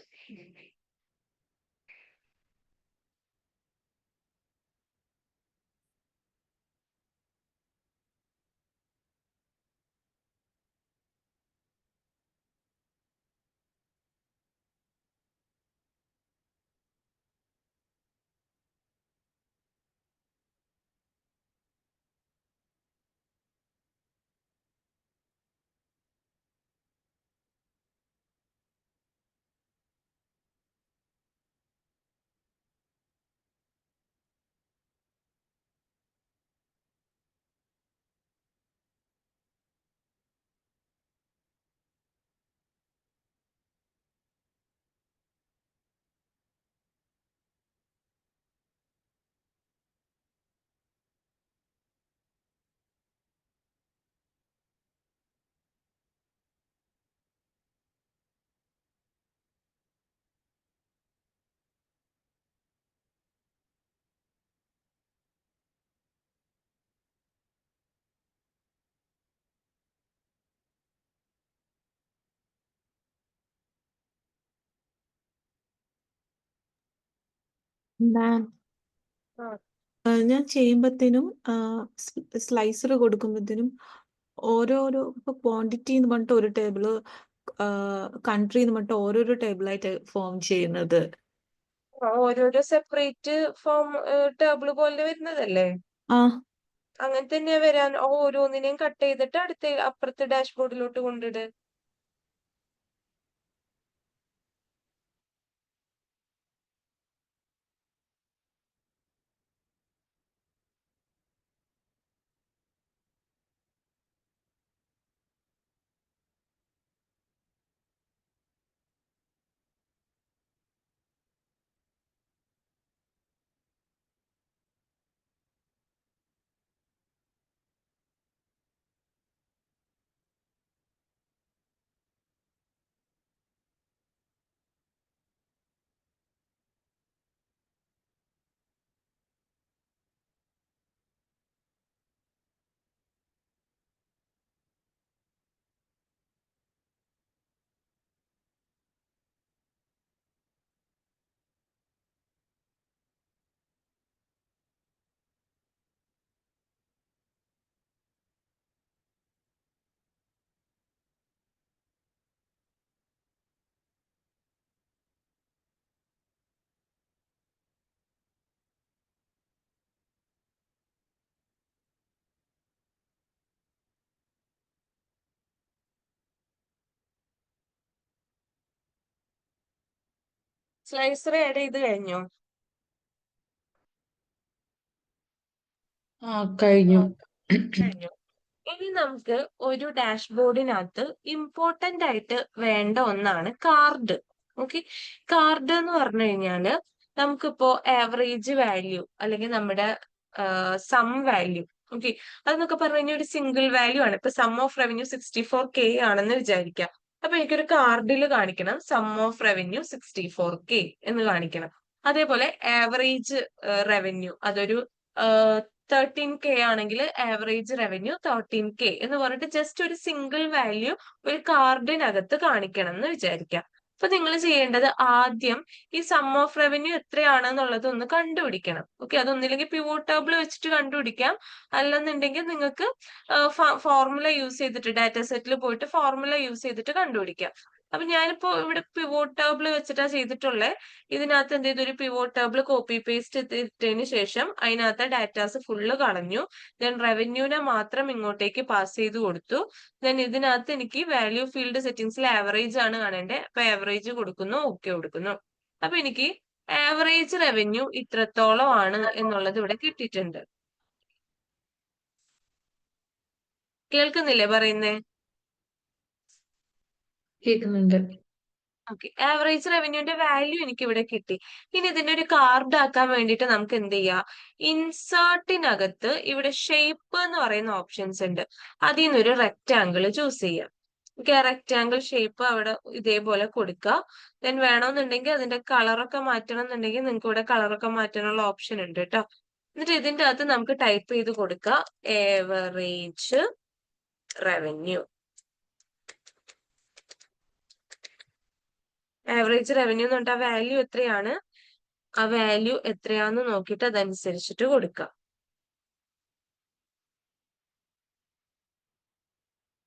മാം ആ ഞാൻ ചെയ്യുമ്പത്തേനും സ്ലൈസർ കൊടുക്കുമ്പത്തേനും ഓരോരോ ഇപ്പൊ ക്വാണ്ടിറ്റി എന്ന് പറഞ്ഞിട്ട് ഒരു ടേബിള്, കൺട്രി എന്ന് പറഞ്ഞിട്ട് ഓരോരോ ടേബിളായിട്ട് ഫോം ചെയ്യുന്നത്. ഓരോരോ സെപ്പറേറ്റ് ഫോം ടേബിൾ പോലെ വരുന്നതല്ലേ? ആ അങ്ങനെ തന്നെയാ വരാൻ. ഓരോന്നിനെയും കട്ട് ചെയ്തിട്ട് അടുത്ത അപ്പുറത്തെ ഡാഷ്ബോർഡിലോട്ട് കൊണ്ടിട്. സ്ലൈസർ ആഡ് ചെയ്ത് കഴിഞ്ഞോ? കഴിഞ്ഞു. കഴിഞ്ഞു. ഇനി നമുക്ക് ഒരു ഡാഷ്ബോർഡിനകത്ത് ഇമ്പോർട്ടന്റ് ആയിട്ട് വേണ്ട ഒന്നാണ് കാർഡ്. ഓക്കെ, കാർഡ് എന്ന് പറഞ്ഞു കഴിഞ്ഞാല് നമുക്കിപ്പോ ആവറേജ് വാല്യൂ അല്ലെങ്കിൽ നമ്മുടെ സം വാല്യൂ, ഓക്കെ, അതെന്നൊക്കെ പറഞ്ഞു കഴിഞ്ഞാൽ ഒരു സിംഗിൾ വാല്യൂ ആണ്. ഇപ്പൊ സം ഓഫ് റവന്യൂ 64K ആണെന്ന് വിചാരിക്കാം. അപ്പൊ എനിക്കൊരു കാർഡിൽ കാണിക്കണം സം ഓഫ് റവന്യൂ 64K എന്ന് കാണിക്കണം. അതേപോലെ ആവറേജ് റവന്യൂ അതൊരു 13K ആണെങ്കിൽ ആവറേജ് റവന്യൂ 13K എന്ന് പറഞ്ഞിട്ട് ജസ്റ്റ് ഒരു സിംഗിൾ വാല്യൂ ഒരു കാർഡിനകത്ത് കാണിക്കണം എന്ന് വിചാരിക്കാം. അപ്പൊ നിങ്ങൾ ചെയ്യേണ്ടത് ആദ്യം ഈ സം ഓഫ് റവന്യൂ എത്രയാണെന്നുള്ളത് ഒന്ന് കണ്ടുപിടിക്കണം. ഓക്കെ, അതൊന്നില്ലെങ്കിൽ പിവോട്ട് ടേബിൾ വെച്ചിട്ട് കണ്ടുപിടിക്കാം, അല്ലെന്നുണ്ടെങ്കിൽ നിങ്ങൾക്ക് ഫോർമുല യൂസ് ചെയ്തിട്ട് ഡാറ്റ സെറ്റിൽ പോയിട്ട് ഫോർമുല യൂസ് ചെയ്തിട്ട് കണ്ടുപിടിക്കാം. അപ്പൊ ഞാനിപ്പോ ഇവിടെ പിവോട്ട് ടേബിൾ വെച്ചിട്ടാ ചെയ്തിട്ടുള്ളത്. ഇതിനകത്ത് എന്ത് ചെയ്തു, ഒരു പിവോട്ട് ടേബിൾ കോപ്പി പേസ്റ്റ് ഇട്ടതിന് ശേഷം അതിനകത്ത് ഡാറ്റാസ് ഫുള്ള് കളഞ്ഞു. ദെൻ റവന്യൂനെ മാത്രം ഇങ്ങോട്ടേക്ക് പാസ് ചെയ്ത് കൊടുത്തു. ദെൻ ഇതിനകത്ത് എനിക്ക് വാല്യൂ ഫീൽഡ് സെറ്റിംഗ്സിൽ ആവറേജ് ആണ് കാണേണ്ടത്. അപ്പൊ ആവറേജ് കൊടുക്കുന്നു, ഓക്കെ കൊടുക്കുന്നു. അപ്പൊ എനിക്ക് ആവറേജ് റവന്യൂ ഇത്രത്തോളം ആണ് എന്നുള്ളത് ഇവിടെ കിട്ടിയിട്ടുണ്ട്. കേൾക്കുന്നില്ലേ പറയുന്നേ? കേൾക്കുന്നുണ്ട്. ഓക്കെ, ആവറേജ് റവന്യൂന്റെ വാല്യൂ എനിക്ക് ഇവിടെ കിട്ടി. ഇനി ഇതിന്റെ ഒരു കാർഡ് ആക്കാൻ വേണ്ടിയിട്ട് നമുക്ക് എന്ത് ചെയ്യാം, ഇൻസേർട്ടിനകത്ത് ഇവിടെ ഷേപ്പ് എന്ന് പറയുന്ന ഓപ്ഷൻസ് ഉണ്ട്. അതിൽ നിന്നൊരു റെക്റ്റാങ്കിൾ ചൂസ് ചെയ്യാം. ഓക്കെ, റെക്റ്റാങ്കിൾ ഷേപ്പ് അവിടെ ഇതേപോലെ കൊടുക്കുക. ദെൻ വേണമെന്നുണ്ടെങ്കിൽ അതിന്റെ കളറൊക്കെ മാറ്റണം എന്നുണ്ടെങ്കിൽ നിങ്ങൾക്ക് ഇവിടെ കളറൊക്കെ മാറ്റാനുള്ള ഓപ്ഷൻ ഉണ്ട് കേട്ടോ. എന്നിട്ട് ഇതിന്റെ അകത്ത് നമുക്ക് ടൈപ്പ് ചെയ്ത് കൊടുക്കാം ഏവറേജ് റവന്യൂ. ആവറേജ് റവന്യൂ എന്ന് പറഞ്ഞാൽ വാല്യൂ എത്രയാണ്, ആ വാല്യൂ എത്രയാന്ന് നോക്കിയിട്ട് അതനുസരിച്ചിട്ട് കൊടുക്കാം.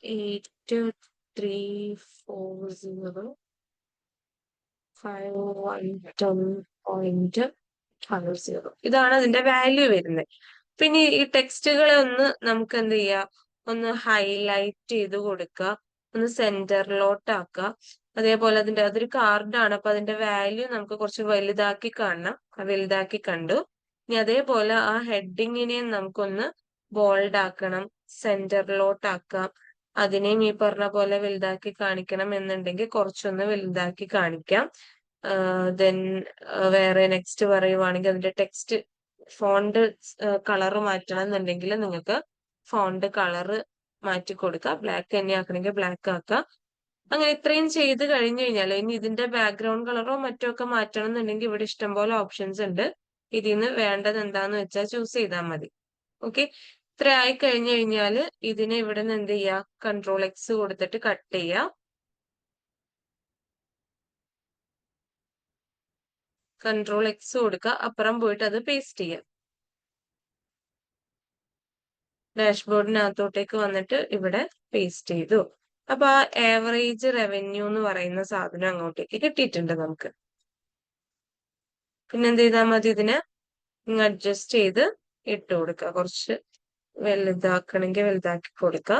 83405110.50 ഇതാണ് അതിന്റെ വാല്യൂ വരുന്നത്. പിന്നെ ഈ ടെക്സ്റ്റുകളെ ഒന്ന് നമുക്ക് എന്ത് ചെയ്യാം, ഒന്ന് ഹൈലൈറ്റ് ചെയ്ത് കൊടുക്കുക, ഒന്ന് സെന്ററിലോട്ട് ആക്കുക. അതേപോലെ അതൊരു കാർഡാണ്, അപ്പൊ അതിന്റെ വാല്യൂ നമുക്ക് കുറച്ച് വലുതാക്കി കാണണം. വലുതാക്കി കണ്ടു. ഇനി അതേപോലെ ആ ഹെഡിങ്ങിനെ നമുക്കൊന്ന് ബോൾഡ് ആക്കണം, സെന്ററിലോട്ട് ആക്കാം. അതിനെയും ഈ പറഞ്ഞ പോലെ വലുതാക്കി കാണിക്കണം എന്നുണ്ടെങ്കിൽ കുറച്ചൊന്ന് വലുതാക്കി കാണിക്കാം. ദെൻ വേറെ നെക്സ്റ്റ് പറയുവാണെങ്കിൽ അതിന്റെ ടെക്സ്റ്റ് ഫോണ്ട് കളർ മാറ്റണം എന്നുണ്ടെങ്കിൽ നിങ്ങൾക്ക് ഫോണ്ട് കളർ മാറ്റി കൊടുക്കാം. ബ്ലാക്ക് തന്നെ ആക്കണമെങ്കിൽ ബ്ലാക്ക് ആക്കാം. അങ്ങനെ ഇത്രയും ചെയ്ത് കഴിഞ്ഞു കഴിഞ്ഞാൽ ഇനി ഇതിന്റെ ബാക്ക്ഗ്രൗണ്ട് കളറോ മറ്റോ ഒക്കെ മാറ്റണം എന്നുണ്ടെങ്കിൽ ഇവിടെ ഇഷ്ടംപോലെ ഓപ്ഷൻസ് ഉണ്ട്. ഇതിൽ നിന്ന് വേണ്ടത് എന്താന്ന് വെച്ചാൽ ചൂസ് ചെയ്താൽ മതി. ഓക്കെ, ഇത്ര ആയി കഴിഞ്ഞു കഴിഞ്ഞാൽ ഇതിനെ ഇവിടെ നിന്ന് എന്ത് ചെയ്യാ, Ctrl+X കൊടുത്തിട്ട് കട്ട് ചെയ്യാം. Ctrl+X കൊടുക്കുക, അപ്പുറം പോയിട്ട് അത് പേസ്റ്റ് ചെയ്യാം. ഡാഷ്ബോർഡിനകത്തോട്ടേക്ക് വന്നിട്ട് ഇവിടെ പേസ്റ്റ് ചെയ്തു. അപ്പൊ ആ ആവറേജ് റവന്യൂ എന്ന് പറയുന്ന സാധനം അങ്ങോട്ടേക്ക് കിട്ടിയിട്ടുണ്ട് നമുക്ക്. പിന്നെ എന്ത് ചെയ്താൽ മതി, ഇതിനെ അഡ്ജസ്റ്റ് ചെയ്ത് ഇട്ട് കൊടുക്കുക. കുറച്ച് വലുതാക്കണമെങ്കിൽ വലുതാക്കി കൊടുക്കുക.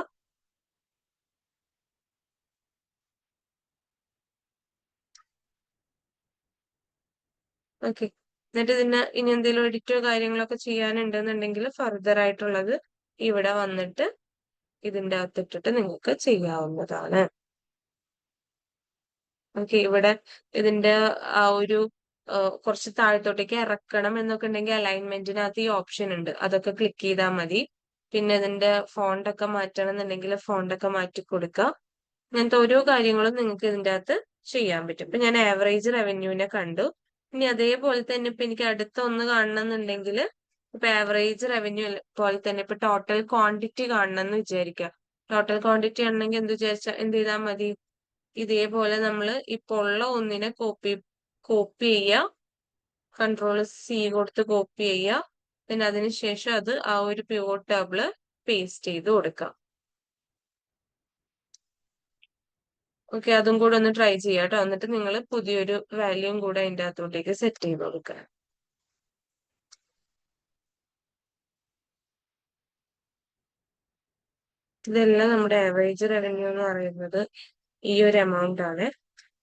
ഓക്കെ, എന്നിട്ട് ഇതിന് ഇനി എന്തെങ്കിലും എഡിറ്റോ കാര്യങ്ങളൊക്കെ ചെയ്യാനുണ്ടെന്നുണ്ടെങ്കിൽ ഫർദർ ആയിട്ടുള്ളത് ഇവിടെ വന്നിട്ട് ഇതിന്റെ അകത്തിട്ടിട്ട് നിങ്ങൾക്ക് ചെയ്യാവുന്നതാണ്. ഓക്കെ, ഇവിടെ ഇതിന്റെ ആ ഒരു കുറച്ച് താഴത്തോട്ടേക്ക് ഇറക്കണം എന്നൊക്കെ ഉണ്ടെങ്കിൽ അലൈൻമെന്റിനകത്ത് ഈ ഓപ്ഷൻ ഉണ്ട്, അതൊക്കെ ക്ലിക്ക് ചെയ്താൽ മതി. പിന്നെ ഇതിന്റെ ഫോണ്ട് ഒക്കെ മാറ്റണം എന്നുണ്ടെങ്കിൽ ഫോണ്ട് ഒക്കെ മാറ്റി കൊടുക്കുക. അങ്ങനത്തെ ഓരോ കാര്യങ്ങളും നിങ്ങൾക്ക് ഇതിന്റെ അകത്ത് ചെയ്യാൻ പറ്റും. ഇപ്പൊ ഞാൻ ആവറേജ് റവന്യൂവിനെ കണ്ടു. ഇനി അതേപോലെ തന്നെ ഇപ്പൊ എനിക്ക് അടുത്ത ഒന്ന് കാണണം എന്നുണ്ടെങ്കിൽ ഇപ്പൊ ആവറേജ് റവന്യൂ പോലെ തന്നെ ഇപ്പൊ ടോട്ടൽ ക്വാണ്ടിറ്റി കാണണം എന്ന് വിചാരിക്കുക. ടോട്ടൽ ക്വാണ്ടിറ്റി ആണെങ്കിൽ എന്ത് ചെയ്താൽ മതി, ഇതേപോലെ നമ്മൾ ഇപ്പൊ ഉള്ള ഒന്നിനെ കോപ്പി ചെയ്യുക, Ctrl+C കൊടുത്ത് കോപ്പി ചെയ്യുക. പിന്നെ അതിനുശേഷം അത് ആ ഒരു പിവോട്ട് ടേബിള് പേസ്റ്റ് ചെയ്ത് കൊടുക്കാം. ഓക്കെ, അതും കൂടെ ഒന്ന് ട്രൈ ചെയ്യാം കേട്ടോ. എന്നിട്ട് നിങ്ങൾ പുതിയൊരു വാല്യൂം കൂടെ അതിന്റെ അകത്തോട്ടേക്ക് സെറ്റ് ചെയ്ത് കൊടുക്കണം. ഇതെല്ലാം നമ്മുടെ ആവറേജ് റവന്യൂ എന്ന് പറയുന്നത് ഈ ഒരു എമൗണ്ട് ആണ്.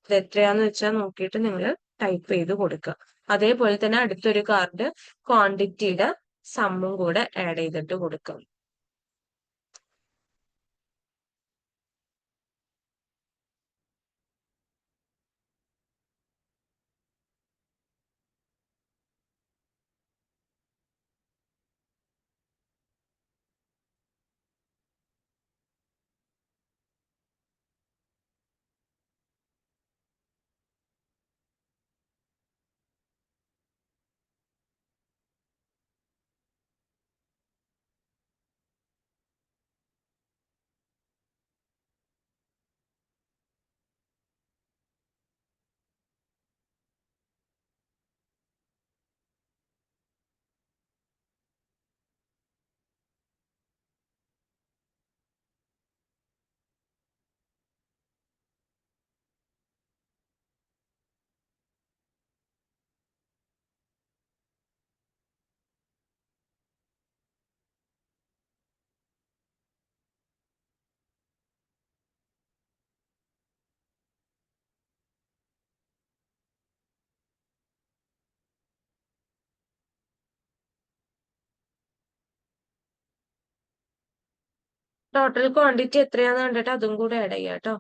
ഇത് എത്രയാന്ന് വെച്ചാൽ നോക്കിയിട്ട് നിങ്ങൾ ടൈപ്പ് ചെയ്ത് കൊടുക്കുക. അതേപോലെ തന്നെ അടുത്തൊരു കാർഡ് ക്വാണ്ടിറ്റിയുടെ സമ്മും കൂടെ ആഡ് ചെയ്തിട്ട് കൊടുക്കാം. ടോട്ടൽ ക്വാണ്ടിറ്റി എത്രയാന്ന് കണ്ടിട്ട് അതും കൂടെ ആഡ് ചെയ്യാം കേട്ടോ.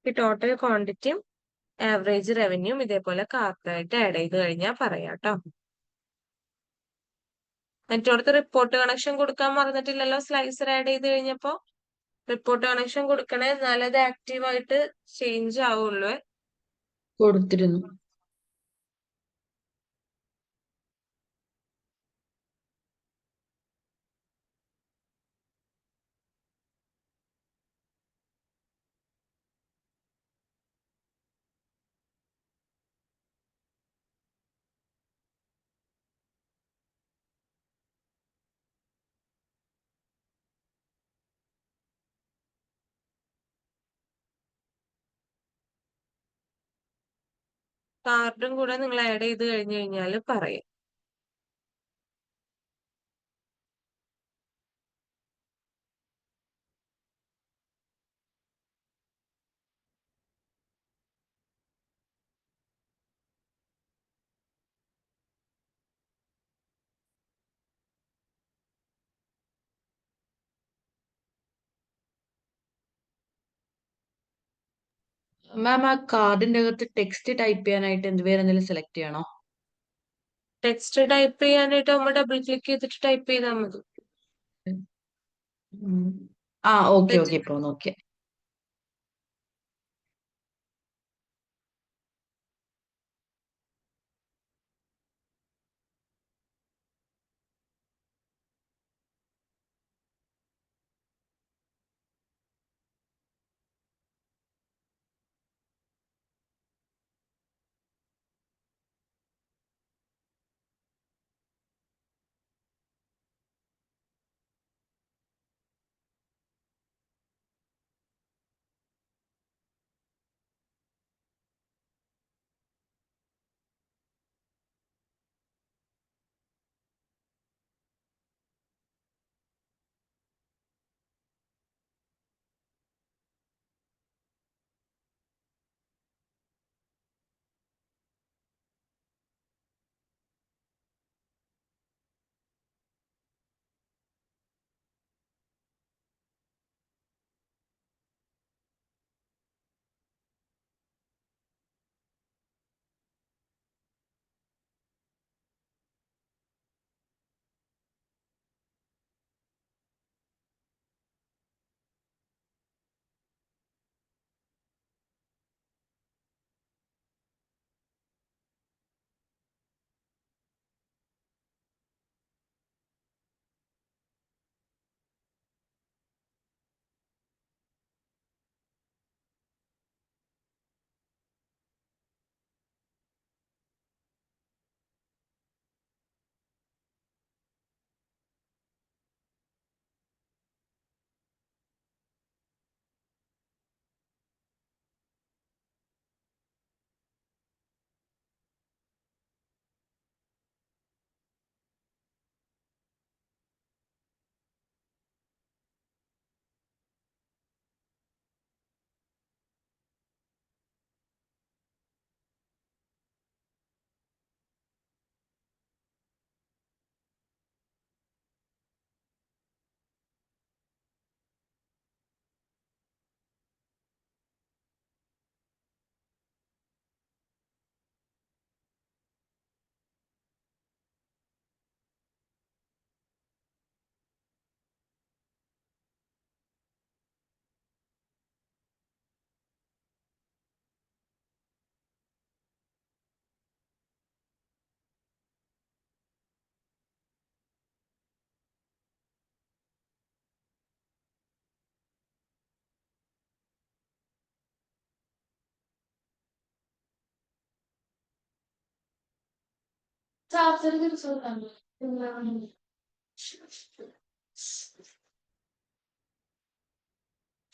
ഈ ടോട്ടൽ ക്വാണ്ടിറ്റിയും ആവറേജ് റവന്യൂം ഇതേപോലെ കാർട്ടായിട്ട് ആഡ് ചെയ്ത് കഴിഞ്ഞാൽ പറയാം കേട്ടോ. മറ്റോടത്ത് റിപ്പോർട്ട് കണക്ഷൻ കൊടുക്കാൻ മറന്നിട്ടില്ലല്ലോ സ്ലൈസർ ആഡ് ചെയ്ത് കഴിഞ്ഞപ്പോ. റിപ്പോർട്ട് കണക്ഷൻ കൊടുക്കണേ, എന്നാലേ അത് ആക്റ്റീവായിട്ട് ചേഞ്ച് ആവുള്ളൂ. കൊടുത്തിരുന്നു. കാർഡും കൂടെ നിങ്ങൾ ആഡ് ചെയ്ത് കഴിഞ്ഞു കഴിഞ്ഞാൽ പറയും. മാം, ആ കാർഡിന്റെ അകത്ത് ടെക്സ്റ്റ് ടൈപ്പ് ചെയ്യാനായിട്ട് വേറെ എന്തെങ്കിലും സെലക്ട് ചെയ്യണോ? ടെക്സ്റ്റ് ടൈപ്പ് ചെയ്യാനായിട്ട് നമ്മൾ ഡബിൾ ക്ലിക്ക് ചെയ്തിട്ട് ടൈപ്പ് ചെയ്താൽ മതി. ഉം. ആ, ഓക്കെ ഓക്കെ, ഇപ്പൊ നോക്കിയേ.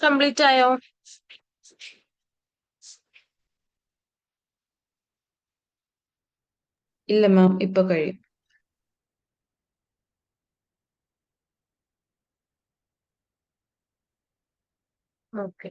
കംപ്ലീറ്റ് ആയോ? ഇല്ല മാം, ഇപ്പൊ കഴിയും. ഓക്കെ.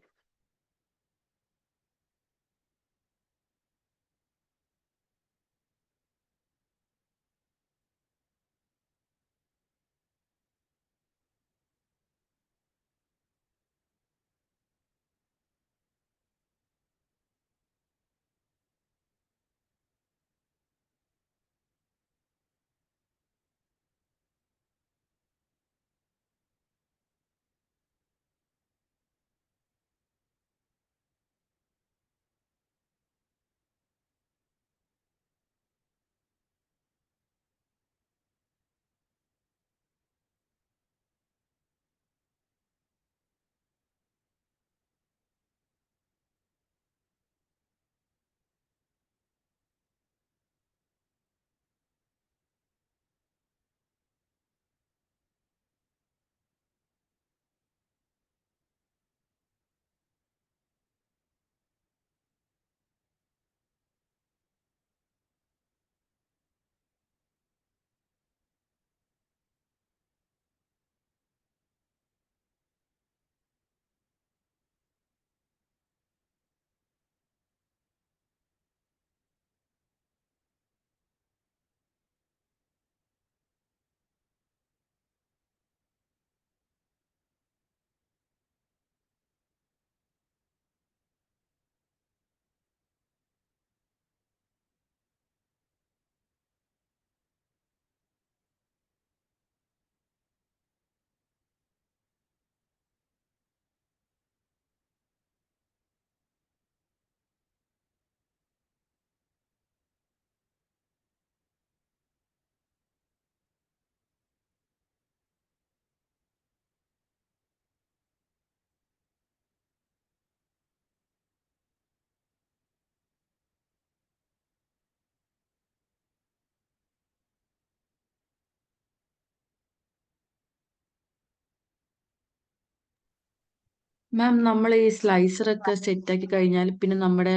മാം നമ്മൾ ഈ സ്ലൈസർ ഒക്കെ സെറ്റ് ആക്കി കഴിഞ്ഞാൽ പിന്നെ നമ്മുടെ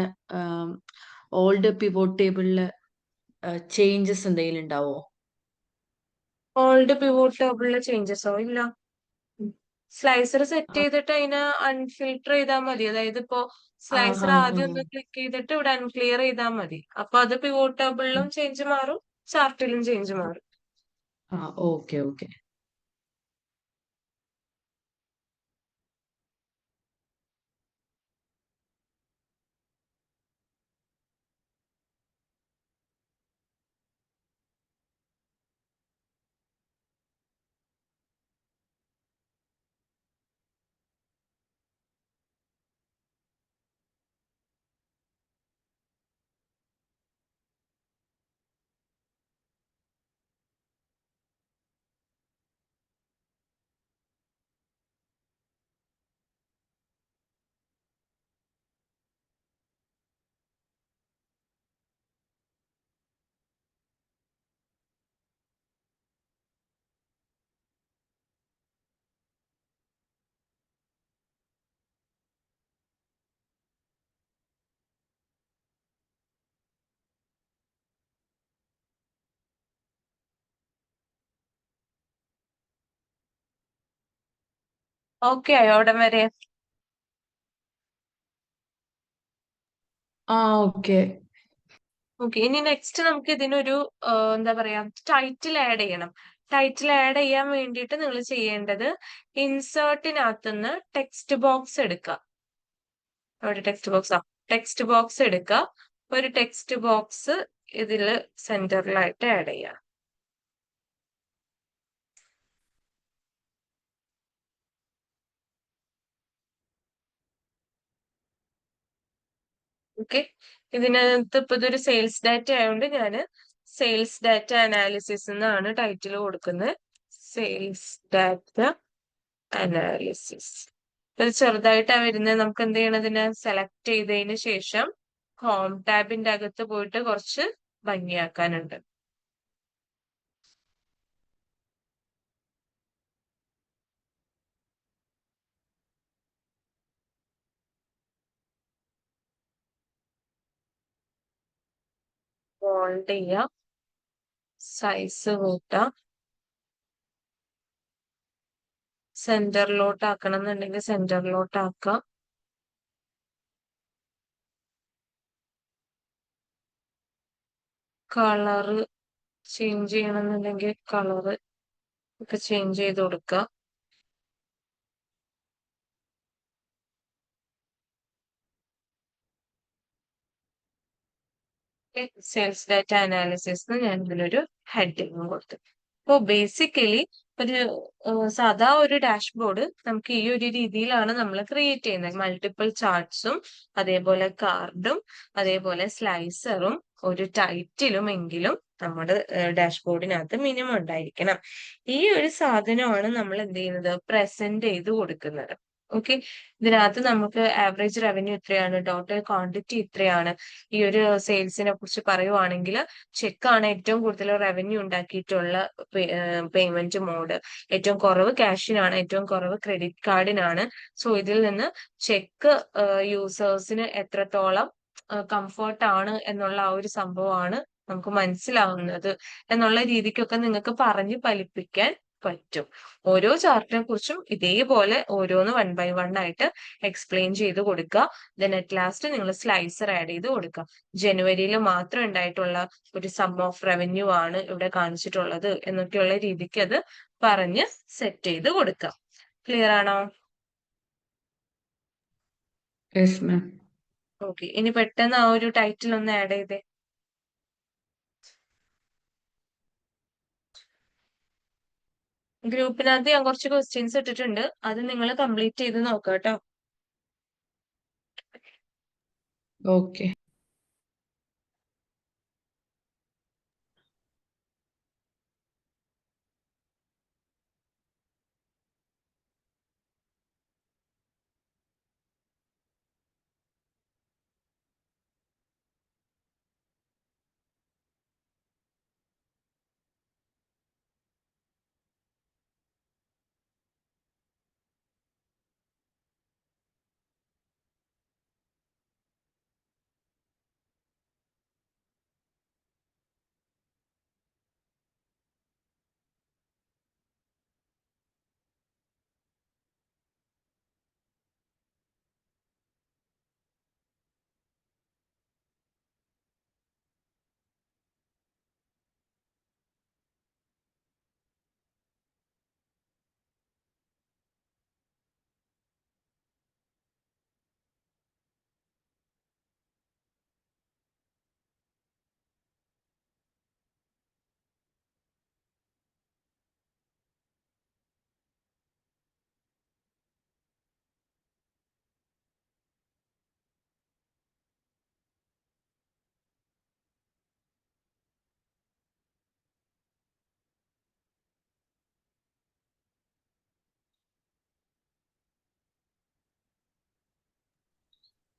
ഓൾഡ് പിവോട്ട് ടേബിളില് ചേഞ്ചസ് എന്തെങ്കിലും ഉണ്ടാവോ? ഓൾഡ് പിവോട്ട് ടേബിളിലെ ചേഞ്ചസോ? ഇല്ല. സ്ലൈസർ സെറ്റ് ചെയ്തിട്ട് അതിനെ അൺഫിൽട്ടർ ചെയ്താൽ മതി. അതായത് ഇപ്പോ ആ സ്ലൈസർ ആ ആദ്യം ഒന്ന് ക്ലിക്ക് ചെയ്തിട്ട് ഇവിടെ അൺക്ലിയർ ചെയ്താൽ മതി. അപ്പൊ അത് പിവോട്ട് ടേബിളിലും ചേഞ്ച് മാറും, ചാർട്ടിലും ചേഞ്ച് മാറും. ആ ഓക്കെ ഓക്കെ. ഓക്കെ ആയോ അവിടം വരെ? ആ ഓക്കെ. ഓക്കെ, ഇനി നെക്സ്റ്റ് നമുക്ക് ഇതിനൊരു എന്താ പറയാ, ടൈറ്റിൽ ആഡ് ചെയ്യണം. ടൈറ്റിൽ ആഡ് ചെയ്യാൻ വേണ്ടിയിട്ട് നിങ്ങൾ ചെയ്യേണ്ടത് ഇൻസേർട്ടിനകത്തുനിന്ന് ടെക്സ്റ്റ് ബോക്സ് എടുക്കുക. അവിടെ ടെക്സ്റ്റ് ബോക്സ് എടുക്കുക. ഒരു ടെക്സ്റ്റ് ബോക്സ് ഇതിൽ സെന്ററിലായിട്ട് ആഡ് ചെയ്യുക. ഓക്കെ, ഇതിനകത്ത് ഇപ്പൊ ഇതൊരു സെയിൽസ് ഡാറ്റ ആയതുകൊണ്ട് ഞാൻ സെയിൽസ് ഡാറ്റ അനാലിസിസ് എന്നാണ് ടൈറ്റിൽ കൊടുക്കുന്നത്. Sales data analysis. ഇത് ചെറുതായിട്ടാണ് വരുന്നത്. നമുക്ക് എന്ത് ചെയ്യണം, ഇതിനെ സെലക്ട് ചെയ്തതിന് ശേഷം ഹോം ടാബിന്റെ അകത്ത് പോയിട്ട് കുറച്ച് ഭംഗിയാക്കാനുണ്ട്. ബോൾഡ് ചെയ്യാം, സൈസ് കൂട്ടാം, സെന്ററിലോട്ട് ആക്കണം എന്നുണ്ടെങ്കിൽ സെന്ററിലോട്ട് ആക്കാം. കളറ് ചേഞ്ച് ചെയ്യണമെന്നുണ്ടെങ്കിൽ കളറ് ഒക്കെ ചേഞ്ച് ചെയ്ത് കൊടുക്കുക. സെയിൽസ് ഡാറ്റ അനാലിസിസ് ഞാൻ ഇതിനൊരു ഹെഡിങ് കൊടുത്തു. അപ്പോൾ ബേസിക്കലി ഒരു സാധാ ഒരു ഡാഷ്ബോർഡ് നമുക്ക് ഈ ഒരു രീതിയിലാണ് നമ്മൾ ക്രിയേറ്റ് ചെയ്യുന്നത്. മൾട്ടിപ്പിൾ ചാർട്ട്സും അതേപോലെ കാർഡും അതേപോലെ സ്ലൈസറും ഒരു ടൈറ്റിലും എങ്കിലും നമ്മുടെ ഡാഷ്ബോർഡിനകത്ത് മിനിമം ഉണ്ടായിരിക്കണം. ഈ ഒരു സാധനമാണ് നമ്മൾ എന്ത് ചെയ്യുന്നത്, പ്രസന്റ് ചെയ്ത് കൊടുക്കുന്നത്. ഓക്കെ, ഇതിനകത്ത് നമുക്ക് ആവറേജ് റവന്യൂ ഇത്രയാണ്, ടോട്ടൽ ക്വാണ്ടിറ്റി ഇത്രയാണ്. ഈ ഒരു സെയിൽസിനെ കുറിച്ച് പറയുവാണെങ്കിൽ ചെക്കാണ് ഏറ്റവും കൂടുതൽ റവന്യൂ ഉണ്ടാക്കിയിട്ടുള്ള പേയ്മെന്റ് മോഡ്. ഏറ്റവും കുറവ് ക്യാഷിനാണ്, ഏറ്റവും കുറവ് ക്രെഡിറ്റ് കാർഡിനാണ്. സോ ഇതിൽ നിന്ന് ചെക്ക് യൂസേഴ്സിന് എത്രത്തോളം കംഫർട്ട് ആണ് എന്നുള്ള ആ ഒരു സംഭവമാണ് നമുക്ക് മനസ്സിലാവുന്നത് എന്നുള്ള രീതിക്കൊക്കെ നിങ്ങൾക്ക് പറഞ്ഞ് ഫലിപ്പിക്കാൻ പറ്റും. ഓരോ ചാർട്ടിനെ കുറിച്ചും ഇതേപോലെ ഓരോന്ന് 1 by 1 ആയിട്ട് എക്സ്പ്ലെയിൻ ചെയ്ത് കൊടുക്കുക. ദെൻ അറ്റ് ലാസ്റ്റ് നിങ്ങൾ സ്ലൈസർ ആഡ് ചെയ്ത് കൊടുക്കുക. ജനുവരിയിൽ മാത്രം ഉണ്ടായിട്ടുള്ള ഒരു സം ഓഫ് റവന്യൂ ആണ് ഇവിടെ കാണിച്ചിട്ടുള്ളത് എന്നൊക്കെയുള്ള രീതിക്ക് അത് പറഞ്ഞ് സെറ്റ് ചെയ്ത് കൊടുക്കുക. ക്ലിയർ ആണോ? Yes ma'am. ഓക്കെ, ഇനി പെട്ടെന്ന് ആ ഒരു ടൈറ്റിൽ ഒന്ന് ആഡ് ചെയ്തേ. ഗ്രൂപ്പിനകത്ത് ഞാൻ കുറച്ച് ക്വസ്റ്റ്യൻസ് ഇട്ടിട്ടുണ്ട്, അത് നിങ്ങൾ കംപ്ലീറ്റ് ചെയ്ത് നോക്കാം കേട്ടോ. ഓക്കെ.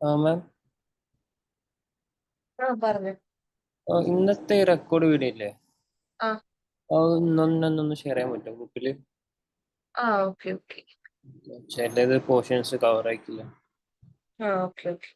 മാം, പറഞ്ഞു. ഇന്നത്തെ റെക്കോർഡ് വീഡിയോ ഇല്ലേ, ആ അത് ഇന്നൊന്ന് ഷെയർ ചെയ്യാൻ പറ്റുമോ ഗ്രൂപ്പിൽ? Okay okay. ചിലത് പോർഷൻസ് കവർ ആയിക്കില്ല. Okay okay.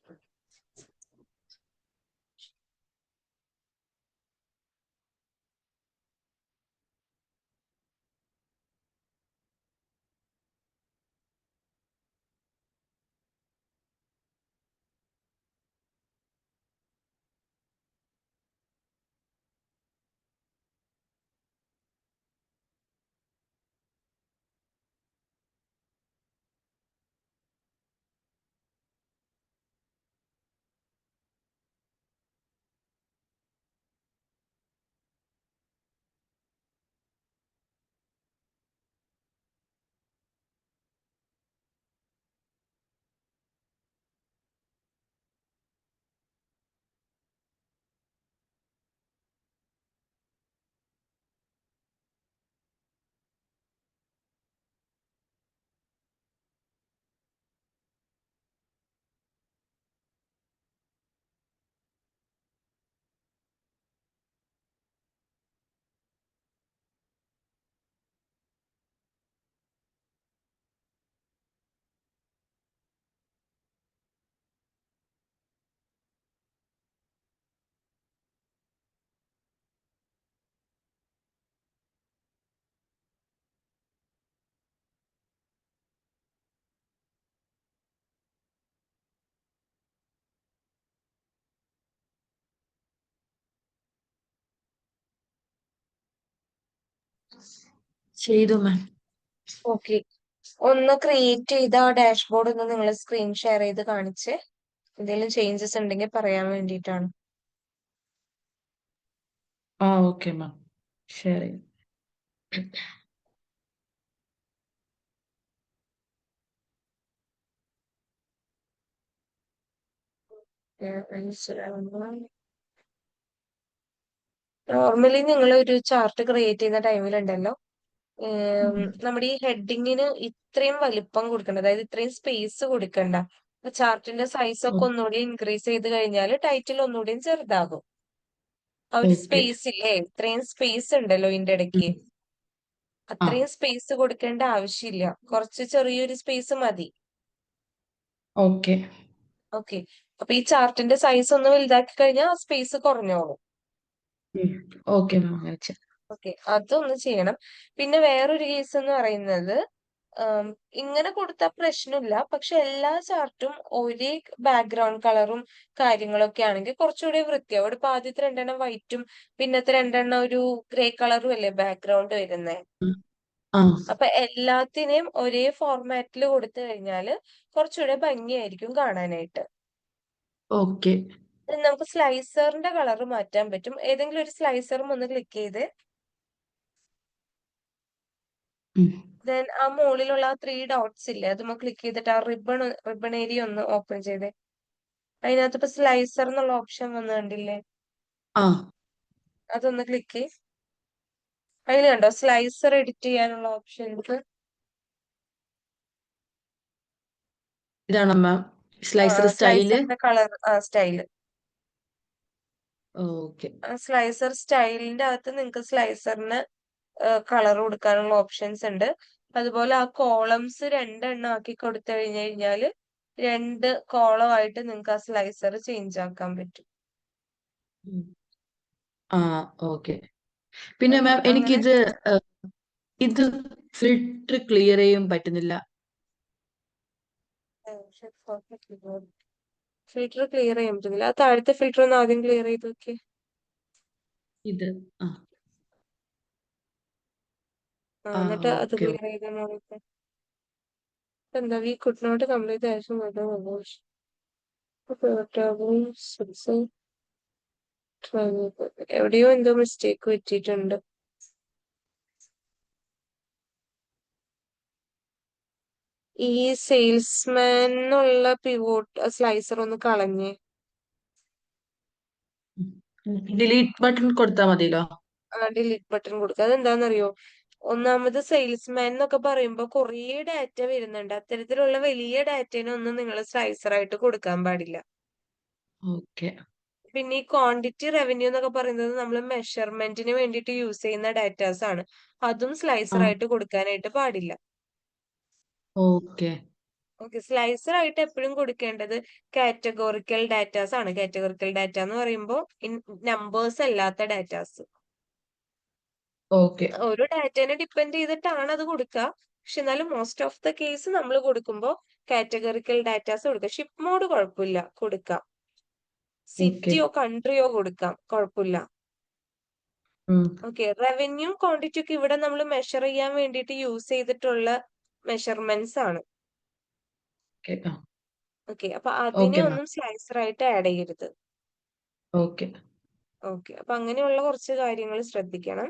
ചെയ്തു മാം. ഓക്കെ. ഒന്ന് ക്രിയേറ്റ് ചെയ്ത ആ ഡാഷ്ബോർഡ് ഒന്ന് നിങ്ങൾ സ്ക്രീൻ ഷെയർ ചെയ്ത് കാണിച്ച് എന്തെങ്കിലും ചേഞ്ചസ് ഉണ്ടെങ്കിൽ പറയാൻ വേണ്ടിയിട്ടാണ്. ഓക്കെ മാം, ഷെയർ ചെയ്യും. നോർമലി നിങ്ങൾ ഒരു ചാർട്ട് ക്രിയേറ്റ് ചെയ്യുന്ന ടൈമിലുണ്ടല്ലോ, നമ്മുടെ ഈ ഹെഡിങ്ങിന് ഇത്രയും വലിപ്പം കൊടുക്കണ്ട, അതായത് ഇത്രയും സ്പേസ് കൊടുക്കണ്ട. ചാർട്ടിന്റെ സൈസ് ഒക്കെ ഒന്നുകൂടി ഇൻക്രീസ് ചെയ്ത് കഴിഞ്ഞാൽ ടൈറ്റിൽ ഒന്നുകൂടി ചെറുതാകും. ആ ഒരു ഓക്കെ. സ്പേസ് ഇല്ലേ, ഇത്രയും സ്പേസ് ഉണ്ടല്ലോ ഇതിന്റെ ഇടയ്ക്ക്, അത്രയും സ്പേസ് കൊടുക്കേണ്ട ആവശ്യമില്ല. കുറച്ച് ചെറിയൊരു സ്പേസ് മതി. ഓക്കെ. ഓക്കെ. അപ്പൊ ഈ ചാർട്ടിന്റെ സൈസ് ഒന്ന് വലുതാക്കി കഴിഞ്ഞാൽ ആ സ്പേസ് കുറഞ്ഞോളും. ഓക്കെ മാം, അങ്ങനെ ചെയ്യാം. ഓക്കെ, അതൊന്ന് ചെയ്യണം. പിന്നെ വേറൊരു കേസ് എന്ന് പറയുന്നത്, ഇങ്ങനെ കൊടുത്താൽ പ്രശ്നമില്ല, പക്ഷെ എല്ലാ ചാർട്ടും ഒരേ ബാക്ക്ഗ്രൗണ്ട് കളറും കാര്യങ്ങളൊക്കെ ആണെങ്കിൽ കുറച്ചുകൂടി വൃത്തിയാവും. ഇപ്പൊ ആദ്യത്തെ രണ്ടെണ്ണം വൈറ്റും പിന്നത്തെ രണ്ടെണ്ണം ഒരു ഗ്രേ കളറും അല്ലേ ബാക്ക്ഗ്രൗണ്ട് വരുന്നേ. അപ്പൊ എല്ലാത്തിനെയും ഒരേ ഫോർമാറ്റിൽ കൊടുത്തു കഴിഞ്ഞാല് കുറച്ചുകൂടെ ഭംഗിയായിരിക്കും കാണാനായിട്ട്. ഓക്കെ. നമുക്ക് സ്ലൈസറിന്റെ കളർ മാറ്റാൻ പറ്റും. ഏതെങ്കിലും ഒരു സ്ലൈസറും ഒന്ന് ക്ലിക്ക് ചെയ്ത് ദെൻ ആ മുകളിലുള്ള ആ 3 ഡോട്ട്സ് ഇല്ലേ, അതുമ്മ ക്ലിക്ക് ചെയ്തിട്ട് ആ റിബൺ ഏരിയ ഒന്ന് ഓപ്പൺ ചെയ്തേ. അതിനകത്ത് ഇപ്പൊ സ്ലൈസർ എന്നുള്ള ഓപ്ഷൻ വന്ന് കണ്ടില്ലേ, അതൊന്ന് ക്ലിക്ക്. അതിൽ കണ്ടോ സ്ലൈസർ എഡിറ്റ് ചെയ്യാനുള്ള ഓപ്ഷൻസ്. ഇതാണോ മാം സ്ലൈസർ സ്റ്റൈല്? സ്ലൈസറിന്റെ കളർ സ്റ്റൈല്. ഓക്കെ. സ്ലൈസർ സ്റ്റൈലിന്റെ അകത്ത് നിങ്ങൾക്ക് സ്ലൈസറിന് കളർ കൊടുക്കാനുള്ള ഓപ്ഷൻസ് ഉണ്ട്. അതുപോലെ ആ കോളംസ് രണ്ടെണ്ണം ആക്കി കൊടുത്തു കഴിഞ്ഞാല് 2 കോളം ആയിട്ട് നിങ്ങൾക്ക് ആ സ്ലൈസർ ചേഞ്ച് ആക്കാൻ പറ്റും. ഓക്കെ. പിന്നെ ഓക്കെ, മാം അങ്ങനെ എനിക്കിത് ഇത് ഫിൽറ്റർ ക്ലിയർ ചെയ്യാൻ പറ്റുന്നില്ല. ഫിൽറ്റർ ക്ലിയർ ചെയ്യാൻ പറ്റുന്നില്ല. ആ താഴത്തെ ഫിൽറ്റർ ഒന്ന് ആദ്യം ക്ലിയർ ചെയ്ത് നോക്കി. ഇത് എന്നിട്ട് അത് ഓക്കെ. ക്ലിയർ ചെയ്ത് നോക്കി. എന്താ we could not complete action എവിടെയോ എന്തോ മിസ്റ്റേക്ക് പറ്റിയിട്ടുണ്ട്. ഈ സെയിൽസ്മാൻ എന്നുള്ള പിവോട്ട് സ്ലൈസർ ഒന്ന് കളഞ്ഞേ. ഡിലീറ്റ് ബട്ടൺ കൊടുത്താൽ മതിയല്ലോ? ഡിലീറ്റ് ബട്ടൺ കൊടുക്കുക. അതെന്താണെന്നറിയോ, ഒന്നാമത് സെയിൽസ്മാൻ എന്നൊക്കെ പറയുമ്പോൾ കുറേ ഡാറ്റ വരുന്നുണ്ട്. അത്തരത്തിലുള്ള വലിയ ഡാറ്റേനൊന്നും നിങ്ങൾ സ്ലൈസർ ആയിട്ട് കൊടുക്കാൻ പാടില്ല. ഓക്കെ. പിന്നെ ഈ ക്വാണ്ടിറ്റി റവന്യൂ എന്നൊക്കെ പറയുന്നത് നമ്മൾ മെഷർമെന്റിന് വേണ്ടിയിട്ട് യൂസ് ചെയ്യുന്ന ഡാറ്റാസ് ആണ്. അതും സ്ലൈസർ ആയിട്ട് കൊടുക്കാനായിട്ട് പാടില്ല. ഓക്കെ. ഓക്കെ, സ്ലൈസർ ആയിട്ട് എപ്പോഴും കൊടുക്കേണ്ടത് കാറ്റഗോറിക്കൽ ഡാറ്റാസ് ആണ്. കാറ്റഗോറിക്കൽ ഡാറ്റ എന്ന് പറയുമ്പോൾ നമ്പേഴ്സ് അല്ലാത്ത ഡാറ്റാസ്. ഓക്കെ. ഓരോ ഡാറ്റേനെ ഡിപ്പെൻഡ് ചെയ്തിട്ടാണ് അത് കൊടുക്കുക. പക്ഷെ എന്നാലും മോസ്റ്റ് ഓഫ് ദ കേസ് നമ്മൾ കൊടുക്കുമ്പോൾ കാറ്റഗറിക്കൽ ഡാറ്റാസ് കൊടുക്കുക. ഷിപ്പ് മോഡ് കുഴപ്പമില്ല, കൊടുക്കാം. സിറ്റിയോ കൺട്രിയോ കൊടുക്കാം, കുഴപ്പമില്ല. ഓക്കെ, റവന്യൂ ക്വാണ്ടിറ്റി ഒക്കെ ഇവിടെ നമ്മൾ മെഷർ ചെയ്യാൻ വേണ്ടിയിട്ട് യൂസ് ചെയ്തിട്ടുള്ള മെഷർമെന്റ്സ് ആണ്. ഓക്കെ, അപ്പൊ അതിനെ Okay, ma'am. ഒന്നും സ്ലൈസർ ആയിട്ട് ആഡ് ചെയ്യരുത്. ഓക്കെ. ഓക്കെ, അപ്പൊ അങ്ങനെയുള്ള കുറച്ച് കാര്യങ്ങൾ ശ്രദ്ധിക്കണം.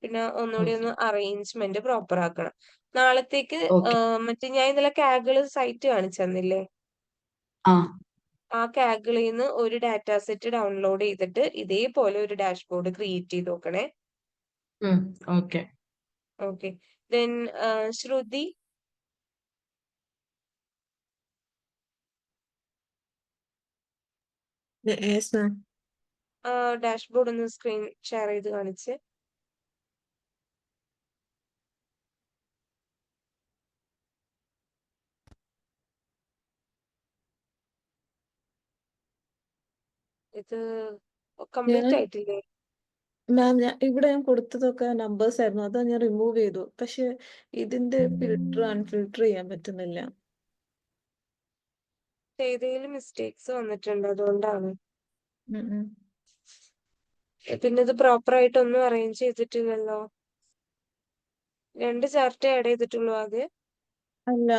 പിന്നെ ഒന്നുകൂടി ഒന്ന് അറേഞ്ച്മെന്റ് പ്രോപ്പർ ആക്കണം. നാളത്തേക്ക് ഓക്കെ. മറ്റേ ഞാൻ ഇന്നലെ കാഗിള് സൈറ്റ് കാണിച്ചു തന്നില്ലേ? ആ ആ കാഗിളിൽ നിന്ന് ഒരു ഡാറ്റാ സെറ്റ് ഡൗൺലോഡ് ചെയ്തിട്ട് ഇതേപോലെ ഒരു ഡാഷ്ബോർഡ് ക്രിയേറ്റ് ചെയ്ത് നോക്കണേ. ഓക്കെ. ഓക്കെ, ദെൻ ശ്രുതി Yes, ma'am. ഡാഷ്ബോർഡ് ഒന്ന് സ്ക്രീൻ ഷെയർ ചെയ്ത് കാണിച്ച്. ഇത് കംപ്ലീറ്റ് ആയിട്ടില്ലേ? മാം, ഇവിടെ ഞാൻ കൊടുത്തതൊക്കെ നമ്പേഴ്സ് ആയിരുന്നു, അതാ ഞാൻ റിമൂവ് ചെയ്തു. പക്ഷെ ഇതിന്റെ ഫിൽട്ടർ അൺഫിൽട്ടർ ചെയ്യാൻ പറ്റുന്നില്ല. ഏതെങ്കിലും മിസ്റ്റേക്സ് വന്നിട്ടുണ്ട്, അതുകൊണ്ടാണ്. ഉം ഉം. പിന്നെ ഇത് പ്രോപ്പർ ആയിട്ട് ഒന്നും അറേഞ്ച് ചെയ്തിട്ടില്ലല്ലോ. 2 ചാർട്ട് ആഡ് ചെയ്തിട്ടുള്ളൂ ആകെ. അല്ല,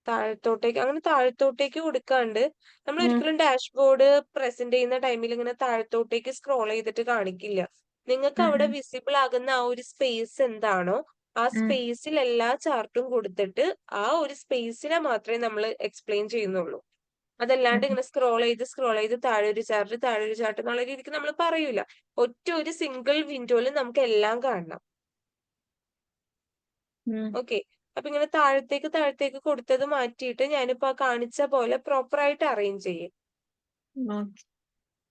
താഴത്തോട്ടേക്ക്, അങ്ങനെ താഴത്തോട്ടേക്ക് കൊടുക്കാണ്ട് നമ്മൾ ഒരിക്കലും ഡാഷ്ബോർഡ് പ്രസന്റ് ചെയ്യുന്ന ടൈമിൽ ഇങ്ങനെ താഴത്തോട്ടേക്ക് സ്ക്രോൾ ചെയ്തിട്ട് കാണിക്കില്ല. നിങ്ങൾക്ക് അവിടെ വിസിബിൾ ആകുന്ന ആ ഒരു സ്പേസ് എന്താണോ ആ സ്പേസിൽ എല്ലാ ചാർട്ടും കൊടുത്തിട്ട് ആ ഒരു സ്പേസിനെ മാത്രമേ നമ്മൾ എക്സ്പ്ലെയിൻ ചെയ്യുന്നുള്ളൂ. അതല്ലാണ്ട് ഇങ്ങനെ സ്ക്രോൾ ചെയ്ത് താഴെ ഒരു ചാർട്ട് എന്നുള്ള രീതിക്ക് നമ്മൾ പറയൂല. ഒറ്റ ഒരു സിംഗിൾ വിൻഡോയിൽ നമുക്ക് എല്ലാം കാണണം. ഓക്കെ, അപ്പൊ ഇങ്ങനെ താഴത്തേക്ക് കൊടുത്തത് മാറ്റിയിട്ട് ഞാനിപ്പോ ആ കാണിച്ച പോലെ പ്രോപ്പർ ആയിട്ട് അറേഞ്ച് ചെയ്യും.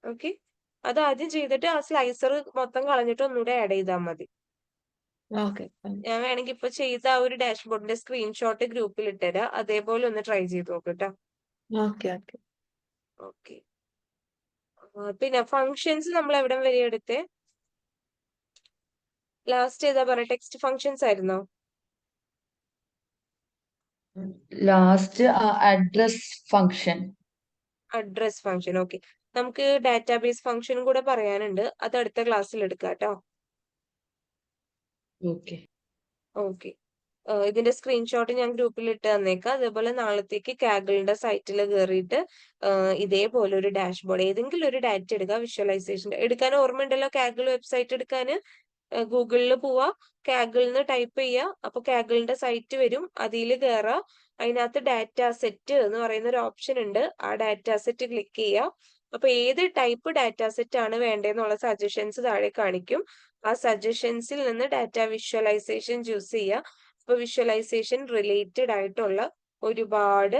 ഓക്കെ, അത് ആദ്യം ചെയ്തിട്ട് ആ സ്ലൈസർ മൊത്തം കളഞ്ഞിട്ട് ഒന്നുകൂടെ ആഡ് ചെയ്താൽ മതി. ഓക്കെ. ഞാൻ വേണമെങ്കിൽ ഇപ്പൊ ചെയ്ത ആ ഒരു ഡാഷ്ബോർഡിന്റെ സ്ക്രീൻഷോട്ട് ഗ്രൂപ്പിൽ ഇട്ടുതരാം. അതേപോലെ ഒന്ന് ട്രൈ ചെയ്ത് നോക്കട്ടോ. Okay okay. ഓക്കെ, പിന്നെ ഫങ്ഷൻസ് നമ്മൾ എവിടം വരെ എടുത്തേ? ലാസ്റ്റ് ഏതാ പറയാ, ടെക്സ്റ്റ് ഫങ്ഷൻസ് ആയിരുന്നോ? Last address function. Address function. Okay, നമുക്ക് ഡാറ്റാബേസ് ഫങ്ഷനും കൂടെ പറയാനുണ്ട്. അത് അടുത്ത ക്ലാസ്സിൽ എടുക്കാം കേട്ടോ. ഓക്കെ. ഓക്കെ, ഇതിന്റെ സ്ക്രീൻഷോട്ട് ഞാൻ ഗ്രൂപ്പിൽ ഇട്ട് തന്നേക്കാം. അതേപോലെ നാളത്തേക്ക് കാഗിളിന്റെ സൈറ്റിൽ കയറിയിട്ട് ഇതേപോലെ ഒരു ഡാഷ്ബോർഡ് ഏതെങ്കിലും ഒരു ഡാറ്റ എടുക്കുക. വിഷ്വലൈസേഷൻ എടുക്കാൻ ഓർമ്മയുണ്ടല്ലോ, കാഗിൾ വെബ്സൈറ്റ് എടുക്കാൻ ഗൂഗിളിൽ പോവാ, കാഗിളിന്ന് ടൈപ്പ് ചെയ്യുക, അപ്പൊ കാഗിളിന്റെ സൈറ്റ് വരും, അതിൽ കയറുക. അതിനകത്ത് ഡാറ്റ സെറ്റ് എന്ന് പറയുന്ന ഒരു ഓപ്ഷൻ ഉണ്ട്. ആ ഡാറ്റ സെറ്റ് ക്ലിക്ക് ചെയ്യുക. അപ്പൊ ഏത് ടൈപ്പ് ഡാറ്റ സെറ്റ് ആണ് വേണ്ടതെന്നുള്ള സജഷൻസ് താഴെ കാണിക്കും. ആ സജഷൻസിൽ നിന്ന് ഡാറ്റ വിഷ്വലൈസേഷൻ ചൂസ് ചെയ്യുക. അപ്പൊ വിഷ്വലൈസേഷൻ റിലേറ്റഡ് ആയിട്ടുള്ള ഒരുപാട്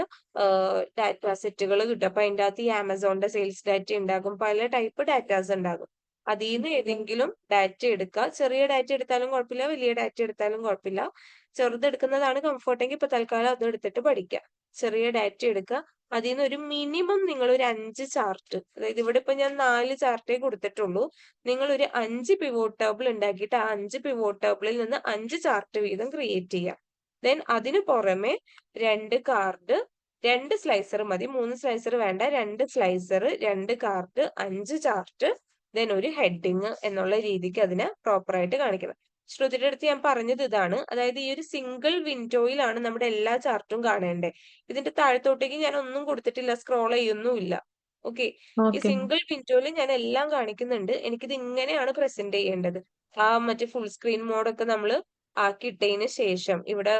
ഡാറ്റ സെറ്റുകൾ കിട്ടും. അപ്പൊ അതിൻ്റെ അകത്ത് ഈ ആമസോണിന്റെ സെയിൽസ് ഡാറ്റ ഉണ്ടാകും, പല ടൈപ്പ് ഡാറ്റാസ് ഉണ്ടാകും. അതിൽ നിന്ന് ഏതെങ്കിലും ഡാറ്റ എടുക്കുക. ചെറിയ ഡാറ്റ എടുത്താലും കുഴപ്പമില്ല, വലിയ ഡാറ്റ എടുത്താലും കുഴപ്പമില്ല. ചെറുതെടുക്കുന്നതാണ് കംഫർട്ടെങ്കിൽ ഇപ്പൊ തൽക്കാലം അത് എടുത്തിട്ട് പഠിക്കുക. ചെറിയ ഡാറ്റ എടുക്കുക, അതിൽ നിന്ന് ഒരു മിനിമം നിങ്ങൾ ഒരു 5 ചാർട്ട്, അതായത് ഇവിടെ ഇപ്പൊ ഞാൻ 4 ചാർട്ടേ കൊടുത്തിട്ടുള്ളൂ. നിങ്ങൾ ഒരു 5 പിവോട്ട് ടേബിൾ ഉണ്ടാക്കിയിട്ട് ആ 5 പിവോട്ട് ടേബിളിൽ നിന്ന് 5 ചാർട്ട് വീതം ക്രിയേറ്റ് ചെയ്യുക. ദെൻ അതിന് പുറമെ 2 കാർഡ്, 2 സ്ലൈസർ മതി, 3 സ്ലൈസർ വേണ്ട. 2 സ്ലൈസർ, 2 കാർഡ്, 5 ചാർട്ട്, ദെൻ ഒരു ഹെഡിങ് എന്നുള്ള രീതിക്ക് അതിനെ പ്രോപ്പർ ആയിട്ട് കാണിക്കണം. ശ്രുതിയുടെ അടുത്ത് ഞാൻ പറഞ്ഞത് ഇതാണ്. അതായത് ഈ ഒരു സിംഗിൾ വിൻഡോയിലാണ് നമ്മുടെ എല്ലാ ചാർട്ടും കാണേണ്ടത്. ഇതിന്റെ താഴത്തോട്ടേക്ക് ഞാൻ ഒന്നും കൊടുത്തിട്ടില്ല, സ്ക്രോൾ ചെയ്യുന്നുമില്ല. ഓക്കെ, ഈ സിംഗിൾ വിൻഡോയിൽ ഞാൻ എല്ലാം കാണിക്കുന്നുണ്ട്. എനിക്കിത് ഇങ്ങനെയാണ് പ്രസന്റ് ചെയ്യേണ്ടത്. ആ മറ്റേ ഫുൾ സ്ക്രീൻ മോഡൊക്കെ നമ്മൾ ആക്കിയിട്ടതിന് ശേഷം ഇവിടെ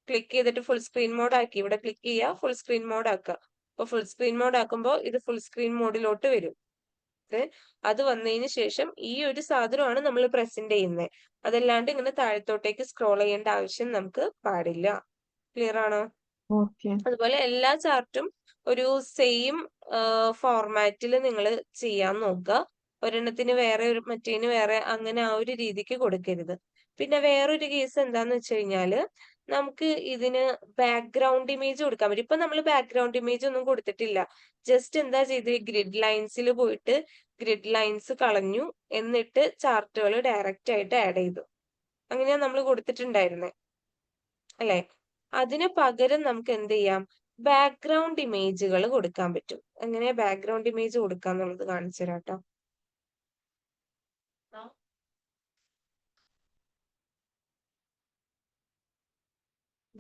ക്ലിക്ക് ചെയ്തിട്ട് ഫുൾ സ്ക്രീൻ മോഡ് ആക്കി, ഇവിടെ ക്ലിക്ക് ചെയ്യുക, ഫുൾ സ്ക്രീൻ മോഡ് ആക്കുക. അപ്പൊ ഫുൾ സ്ക്രീൻ മോഡ് ആക്കുമ്പോൾ ഇത് ഫുൾ സ്ക്രീൻ മോഡിലോട്ട് വരും. അത് വന്നതിന് ശേഷം ഈ ഒരു സാധനമാണ് നമ്മൾ പ്രസന്റ് ചെയ്യുന്നത്. അതല്ലാണ്ട് ഇങ്ങനെ താഴത്തോട്ടേക്ക് സ്ക്രോൾ ചെയ്യേണ്ട ആവശ്യം നമുക്ക് പാടില്ല. ക്ലിയർ ആണോ? ഓക്കെ. അതുപോലെ എല്ലാ ചാർട്ടും ഒരു സെയിം ഫോർമാറ്റിൽ നിങ്ങൾ ചെയ്യാൻ നോക്കുക. ഒരെണ്ണത്തിന് വേറെ മറ്റേന് വേറെ അങ്ങനെ ആ ഒരു രീതിക്ക് കൊടുക്കരുത്. പിന്നെ വേറൊരു കേസ് എന്താന്ന് വെച്ച് കഴിഞ്ഞാല് നമുക്ക് ഇതിന് ബാക്ക്ഗ്രൗണ്ട് ഇമേജ് കൊടുക്കാൻ പറ്റും. ഇപ്പൊ നമ്മൾ ബാക്ക്ഗ്രൗണ്ട് ഇമേജ് ഒന്നും കൊടുത്തിട്ടില്ല. ജസ്റ്റ് എന്താ ചെയ്ത് ഗ്രിഡ് ലൈൻസിൽ പോയിട്ട് ഗ്രിഡ് ലൈൻസ് കളഞ്ഞു, എന്നിട്ട് ചാർട്ടുകൾ ഡയറക്റ്റ് ആയിട്ട് ആഡ് ചെയ്തു. അങ്ങനെയാ നമ്മൾ കൊടുത്തിട്ടുണ്ടായിരുന്നത് അല്ലെ? അതിന് പകരം നമുക്ക് എന്ത് ചെയ്യാം, ബാക്ക്ഗ്രൗണ്ട് ഇമേജുകൾ കൊടുക്കാൻ പറ്റും. എങ്ങനെ ബാക്ക്ഗ്രൗണ്ട് ഇമേജ് കൊടുക്കാന്നുള്ളത് കാണിച്ചു തരാം കേട്ടോ.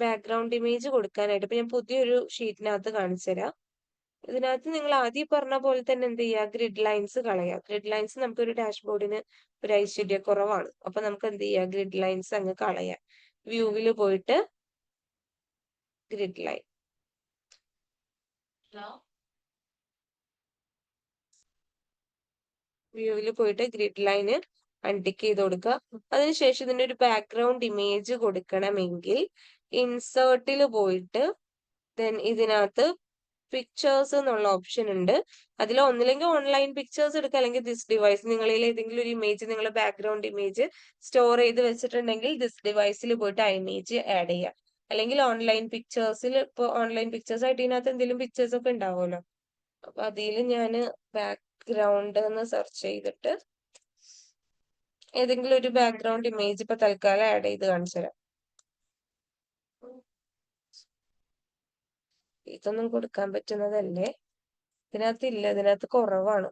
ബാക്ക്ഗ്രൗണ്ട് ഇമേജ് കൊടുക്കാനായിട്ട് ഇപ്പൊ ഞാൻ പുതിയൊരു ഷീറ്റിനകത്ത് കാണിച്ചു തരാം. ഇതിനകത്ത് നിങ്ങൾ ആദ്യം പറഞ്ഞ പോലെ തന്നെ എന്ത് ചെയ്യുക, ഗ്രിഡ് ലൈൻസ് കളയുക. ഗ്രിഡ് ലൈൻസ് നമുക്കൊരു ഡാഷ്ബോർഡിന് ഒരു ഐശ്വര്യക്കുറവാണ്. അപ്പൊ നമുക്ക് എന്ത് ചെയ്യുക, ഗ്രിഡ് ലൈൻസ് അങ്ങ് കളയാം. വ്യൂവിൽ പോയിട്ട് ഗ്രിഡ് ലൈൻ, വ്യൂവിൽ പോയിട്ട് ഗ്രിഡ് ലൈന് അൺടിക്ക് ചെയ്ത് കൊടുക്കുക. അതിനുശേഷം ഇതിന്റെ ഒരു ബാക്ക്ഗ്രൗണ്ട് ഇമേജ് കൊടുക്കണമെങ്കിൽ ഇൻസേർട്ടിൽ പോയിട്ട് ദെൻ ഇതിനകത്ത് പിക്ചേഴ്സ് എന്നുള്ള ഓപ്ഷൻ ഉണ്ട്. അതിൽ ഒന്നില്ലെങ്കിൽ ഓൺലൈൻ പിക്ചേഴ്സ് എടുക്കുക, അല്ലെങ്കിൽ ദിസ് ഡിവൈസ്. നിങ്ങളിൽ ഏതെങ്കിലും ഒരു ഇമേജ്, നിങ്ങൾ ബാക്ക്ഗ്രൗണ്ട് ഇമേജ് സ്റ്റോർ ചെയ്ത് വെച്ചിട്ടുണ്ടെങ്കിൽ ദിസ് ഡിവൈസിൽ പോയിട്ട് ആ ഇമേജ് ആഡ് ചെയ്യുക. അല്ലെങ്കിൽ ഓൺലൈൻ പിക്ചേഴ്സിൽ, ഇപ്പോൾ ഓൺലൈൻ പിക്ചേഴ്സ് ആയിട്ട് ഇതിനകത്ത് എന്തെങ്കിലും പിക്ചേഴ്സ് ഒക്കെ ഉണ്ടാവുമല്ലോ. അപ്പൊ അതിൽ ഞാൻ ബാക്ക്ഗ്രൗണ്ട് എന്ന് സെർച്ച് ചെയ്തിട്ട് ഏതെങ്കിലും ഒരു ബാക്ക്ഗ്രൗണ്ട് ഇമേജ് ഇപ്പൊ തൽക്കാലം ആഡ് ചെയ്ത് കാണിച്ചു തരാം. ഇതൊന്നും കൊടുക്കാൻ പറ്റുന്നതല്ലേ, ഇതിനകത്ത് ഇല്ല, ഇതിനകത്ത് കുറവാണ്.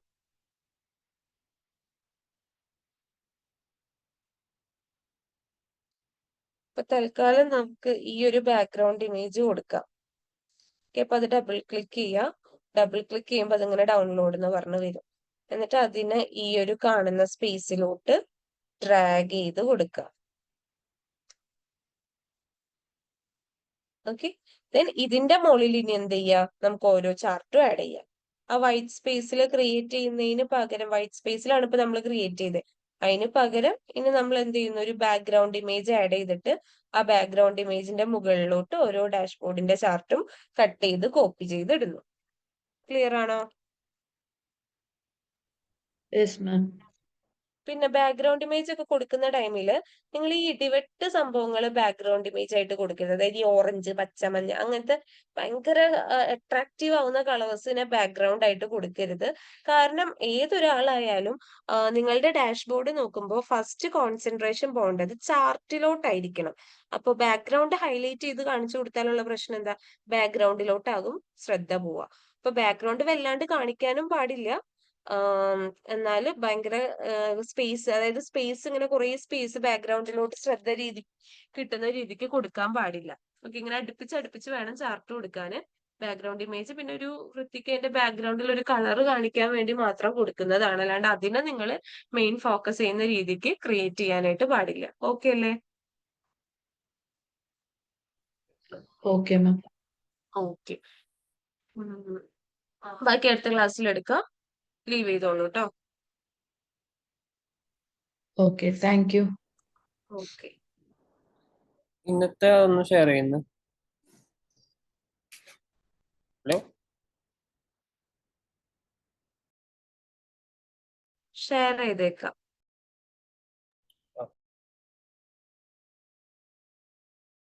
അപ്പൊ തൽക്കാലം നമുക്ക് ഈ ഒരു ബാക്ക്ഗ്രൗണ്ട് ഇമേജ് കൊടുക്കാം. അപ്പൊ അത് ഡബിൾ ക്ലിക്ക് ചെയ്യുക. ഡബിൾ ക്ലിക്ക് ചെയ്യുമ്പോൾ അതിങ്ങനെ ഡൗൺലോഡ് എന്ന് പറഞ്ഞു വരും. എന്നിട്ട് അതിനെ ഈ ഒരു കാണുന്ന സ്പേസിലോട്ട് ഡ്രാഗ് ചെയ്ത് കൊടുക്കുക. ഓക്കെ, ദെൻ ഇതിന്റെ മുകളിൽ ഇനി എന്ത് ചെയ്യാം, നമുക്ക് ഓരോ ചാർട്ടും ആഡ് ചെയ്യാം. ആ വൈറ്റ് സ്പേസിൽ ക്രിയേറ്റ് ചെയ്യുന്നതിന് പകരം, വൈറ്റ് സ്പേസിലാണ് ഇപ്പൊ നമ്മൾ ക്രിയേറ്റ് ചെയ്തത്, അതിന് പകരം ഇനി നമ്മൾ എന്ത് ചെയ്യുന്നു, ഒരു ബാക്ക്ഗ്രൗണ്ട് ഇമേജ് ആഡ് ചെയ്തിട്ട് ആ ബാക്ക്ഗ്രൗണ്ട് ഇമേജിന്റെ മുകളിലോട്ട് ഓരോ ഡാഷ്ബോർഡിന്റെ ചാർട്ടും കട്ട് ചെയ്ത് കോപ്പി ചെയ്ത് ഇടുന്നു. ക്ലിയർ ആണോ? Yes ma'am. പിന്നെ ബാക്ക്ഗ്രൗണ്ട് ഇമേജ് ഒക്കെ കൊടുക്കുന്ന ടൈമിൽ നിങ്ങൾ ഈ ഇടിവെട്ട് സംഭവങ്ങൾ ബാക്ക്ഗ്രൗണ്ട് ഇമേജ് ആയിട്ട് കൊടുക്കരുത്. അതായത് ഈ ഓറഞ്ച്, പച്ച, മഞ്ഞ അങ്ങനത്തെ ഭയങ്കര അട്രാക്റ്റീവ് ആവുന്ന കളേഴ്സിനെ ബാക്ക്ഗ്രൗണ്ട് ആയിട്ട് കൊടുക്കരുത്. കാരണം ഏതൊരാളായാലും നിങ്ങളുടെ ഡാഷ്ബോർഡ് നോക്കുമ്പോൾ ഫസ്റ്റ് കോൺസെൻട്രേഷൻ പോകേണ്ടത് ചാർട്ടിലോട്ടായിരിക്കണം. അപ്പോൾ ബാക്ക്ഗ്രൗണ്ട് ഹൈലൈറ്റ് ചെയ്ത് കാണിച്ചു കൊടുത്താലുള്ള പ്രശ്നം എന്താ, ബാക്ക്ഗ്രൗണ്ടിലോട്ടാകും ശ്രദ്ധ പോവുക. അപ്പൊ ബാക്ക്ഗ്രൗണ്ട് വല്ലാണ്ട് കാണിക്കാനും പാടില്ല, എന്നാൽ ഭയങ്കര സ്പേസ്, അതായത് സ്പേസ് ഇങ്ങനെ കുറെ സ്പേസ് ബാക്ക്ഗ്രൗണ്ടിലോട്ട് ശ്രദ്ധ കിട്ടുന്ന രീതിക്ക് കൊടുക്കാൻ പാടില്ല. ഓക്കെ, ഇങ്ങനെ അടുപ്പിച്ച് വേണം ചാർട്ട് കൊടുക്കാൻ. ബാക്ക്ഗ്രൗണ്ട് ഇമേജ് പിന്നെ ഒരു വൃത്തിക്ക് അതിന്റെ ബാക്ക്ഗ്രൗണ്ടിൽ ഒരു കളർ കാണിക്കാൻ വേണ്ടി മാത്രം കൊടുക്കുന്നതാണ്. അല്ലാണ്ട് അതിനെ നിങ്ങൾ മെയിൻ ഫോക്കസ് ചെയ്യുന്ന രീതിക്ക് ക്രിയേറ്റ് ചെയ്യാനായിട്ട് പാടില്ല. ഓക്കെ അല്ലേ? Okay ma'am. ഓക്കെ, ബാക്കി അടുത്ത ക്ലാസ്സിൽ എടുക്കാം. ലീവ് ചെയ്തോളൂ കേട്ടോ. Okay, thank you. ഓക്കെ, ഇന്നത്തെ ഒന്ന് ഷെയർ ചെയ്യുന്നു. ഹലോ, ഷെയർ ചെയ്തേക്കാം.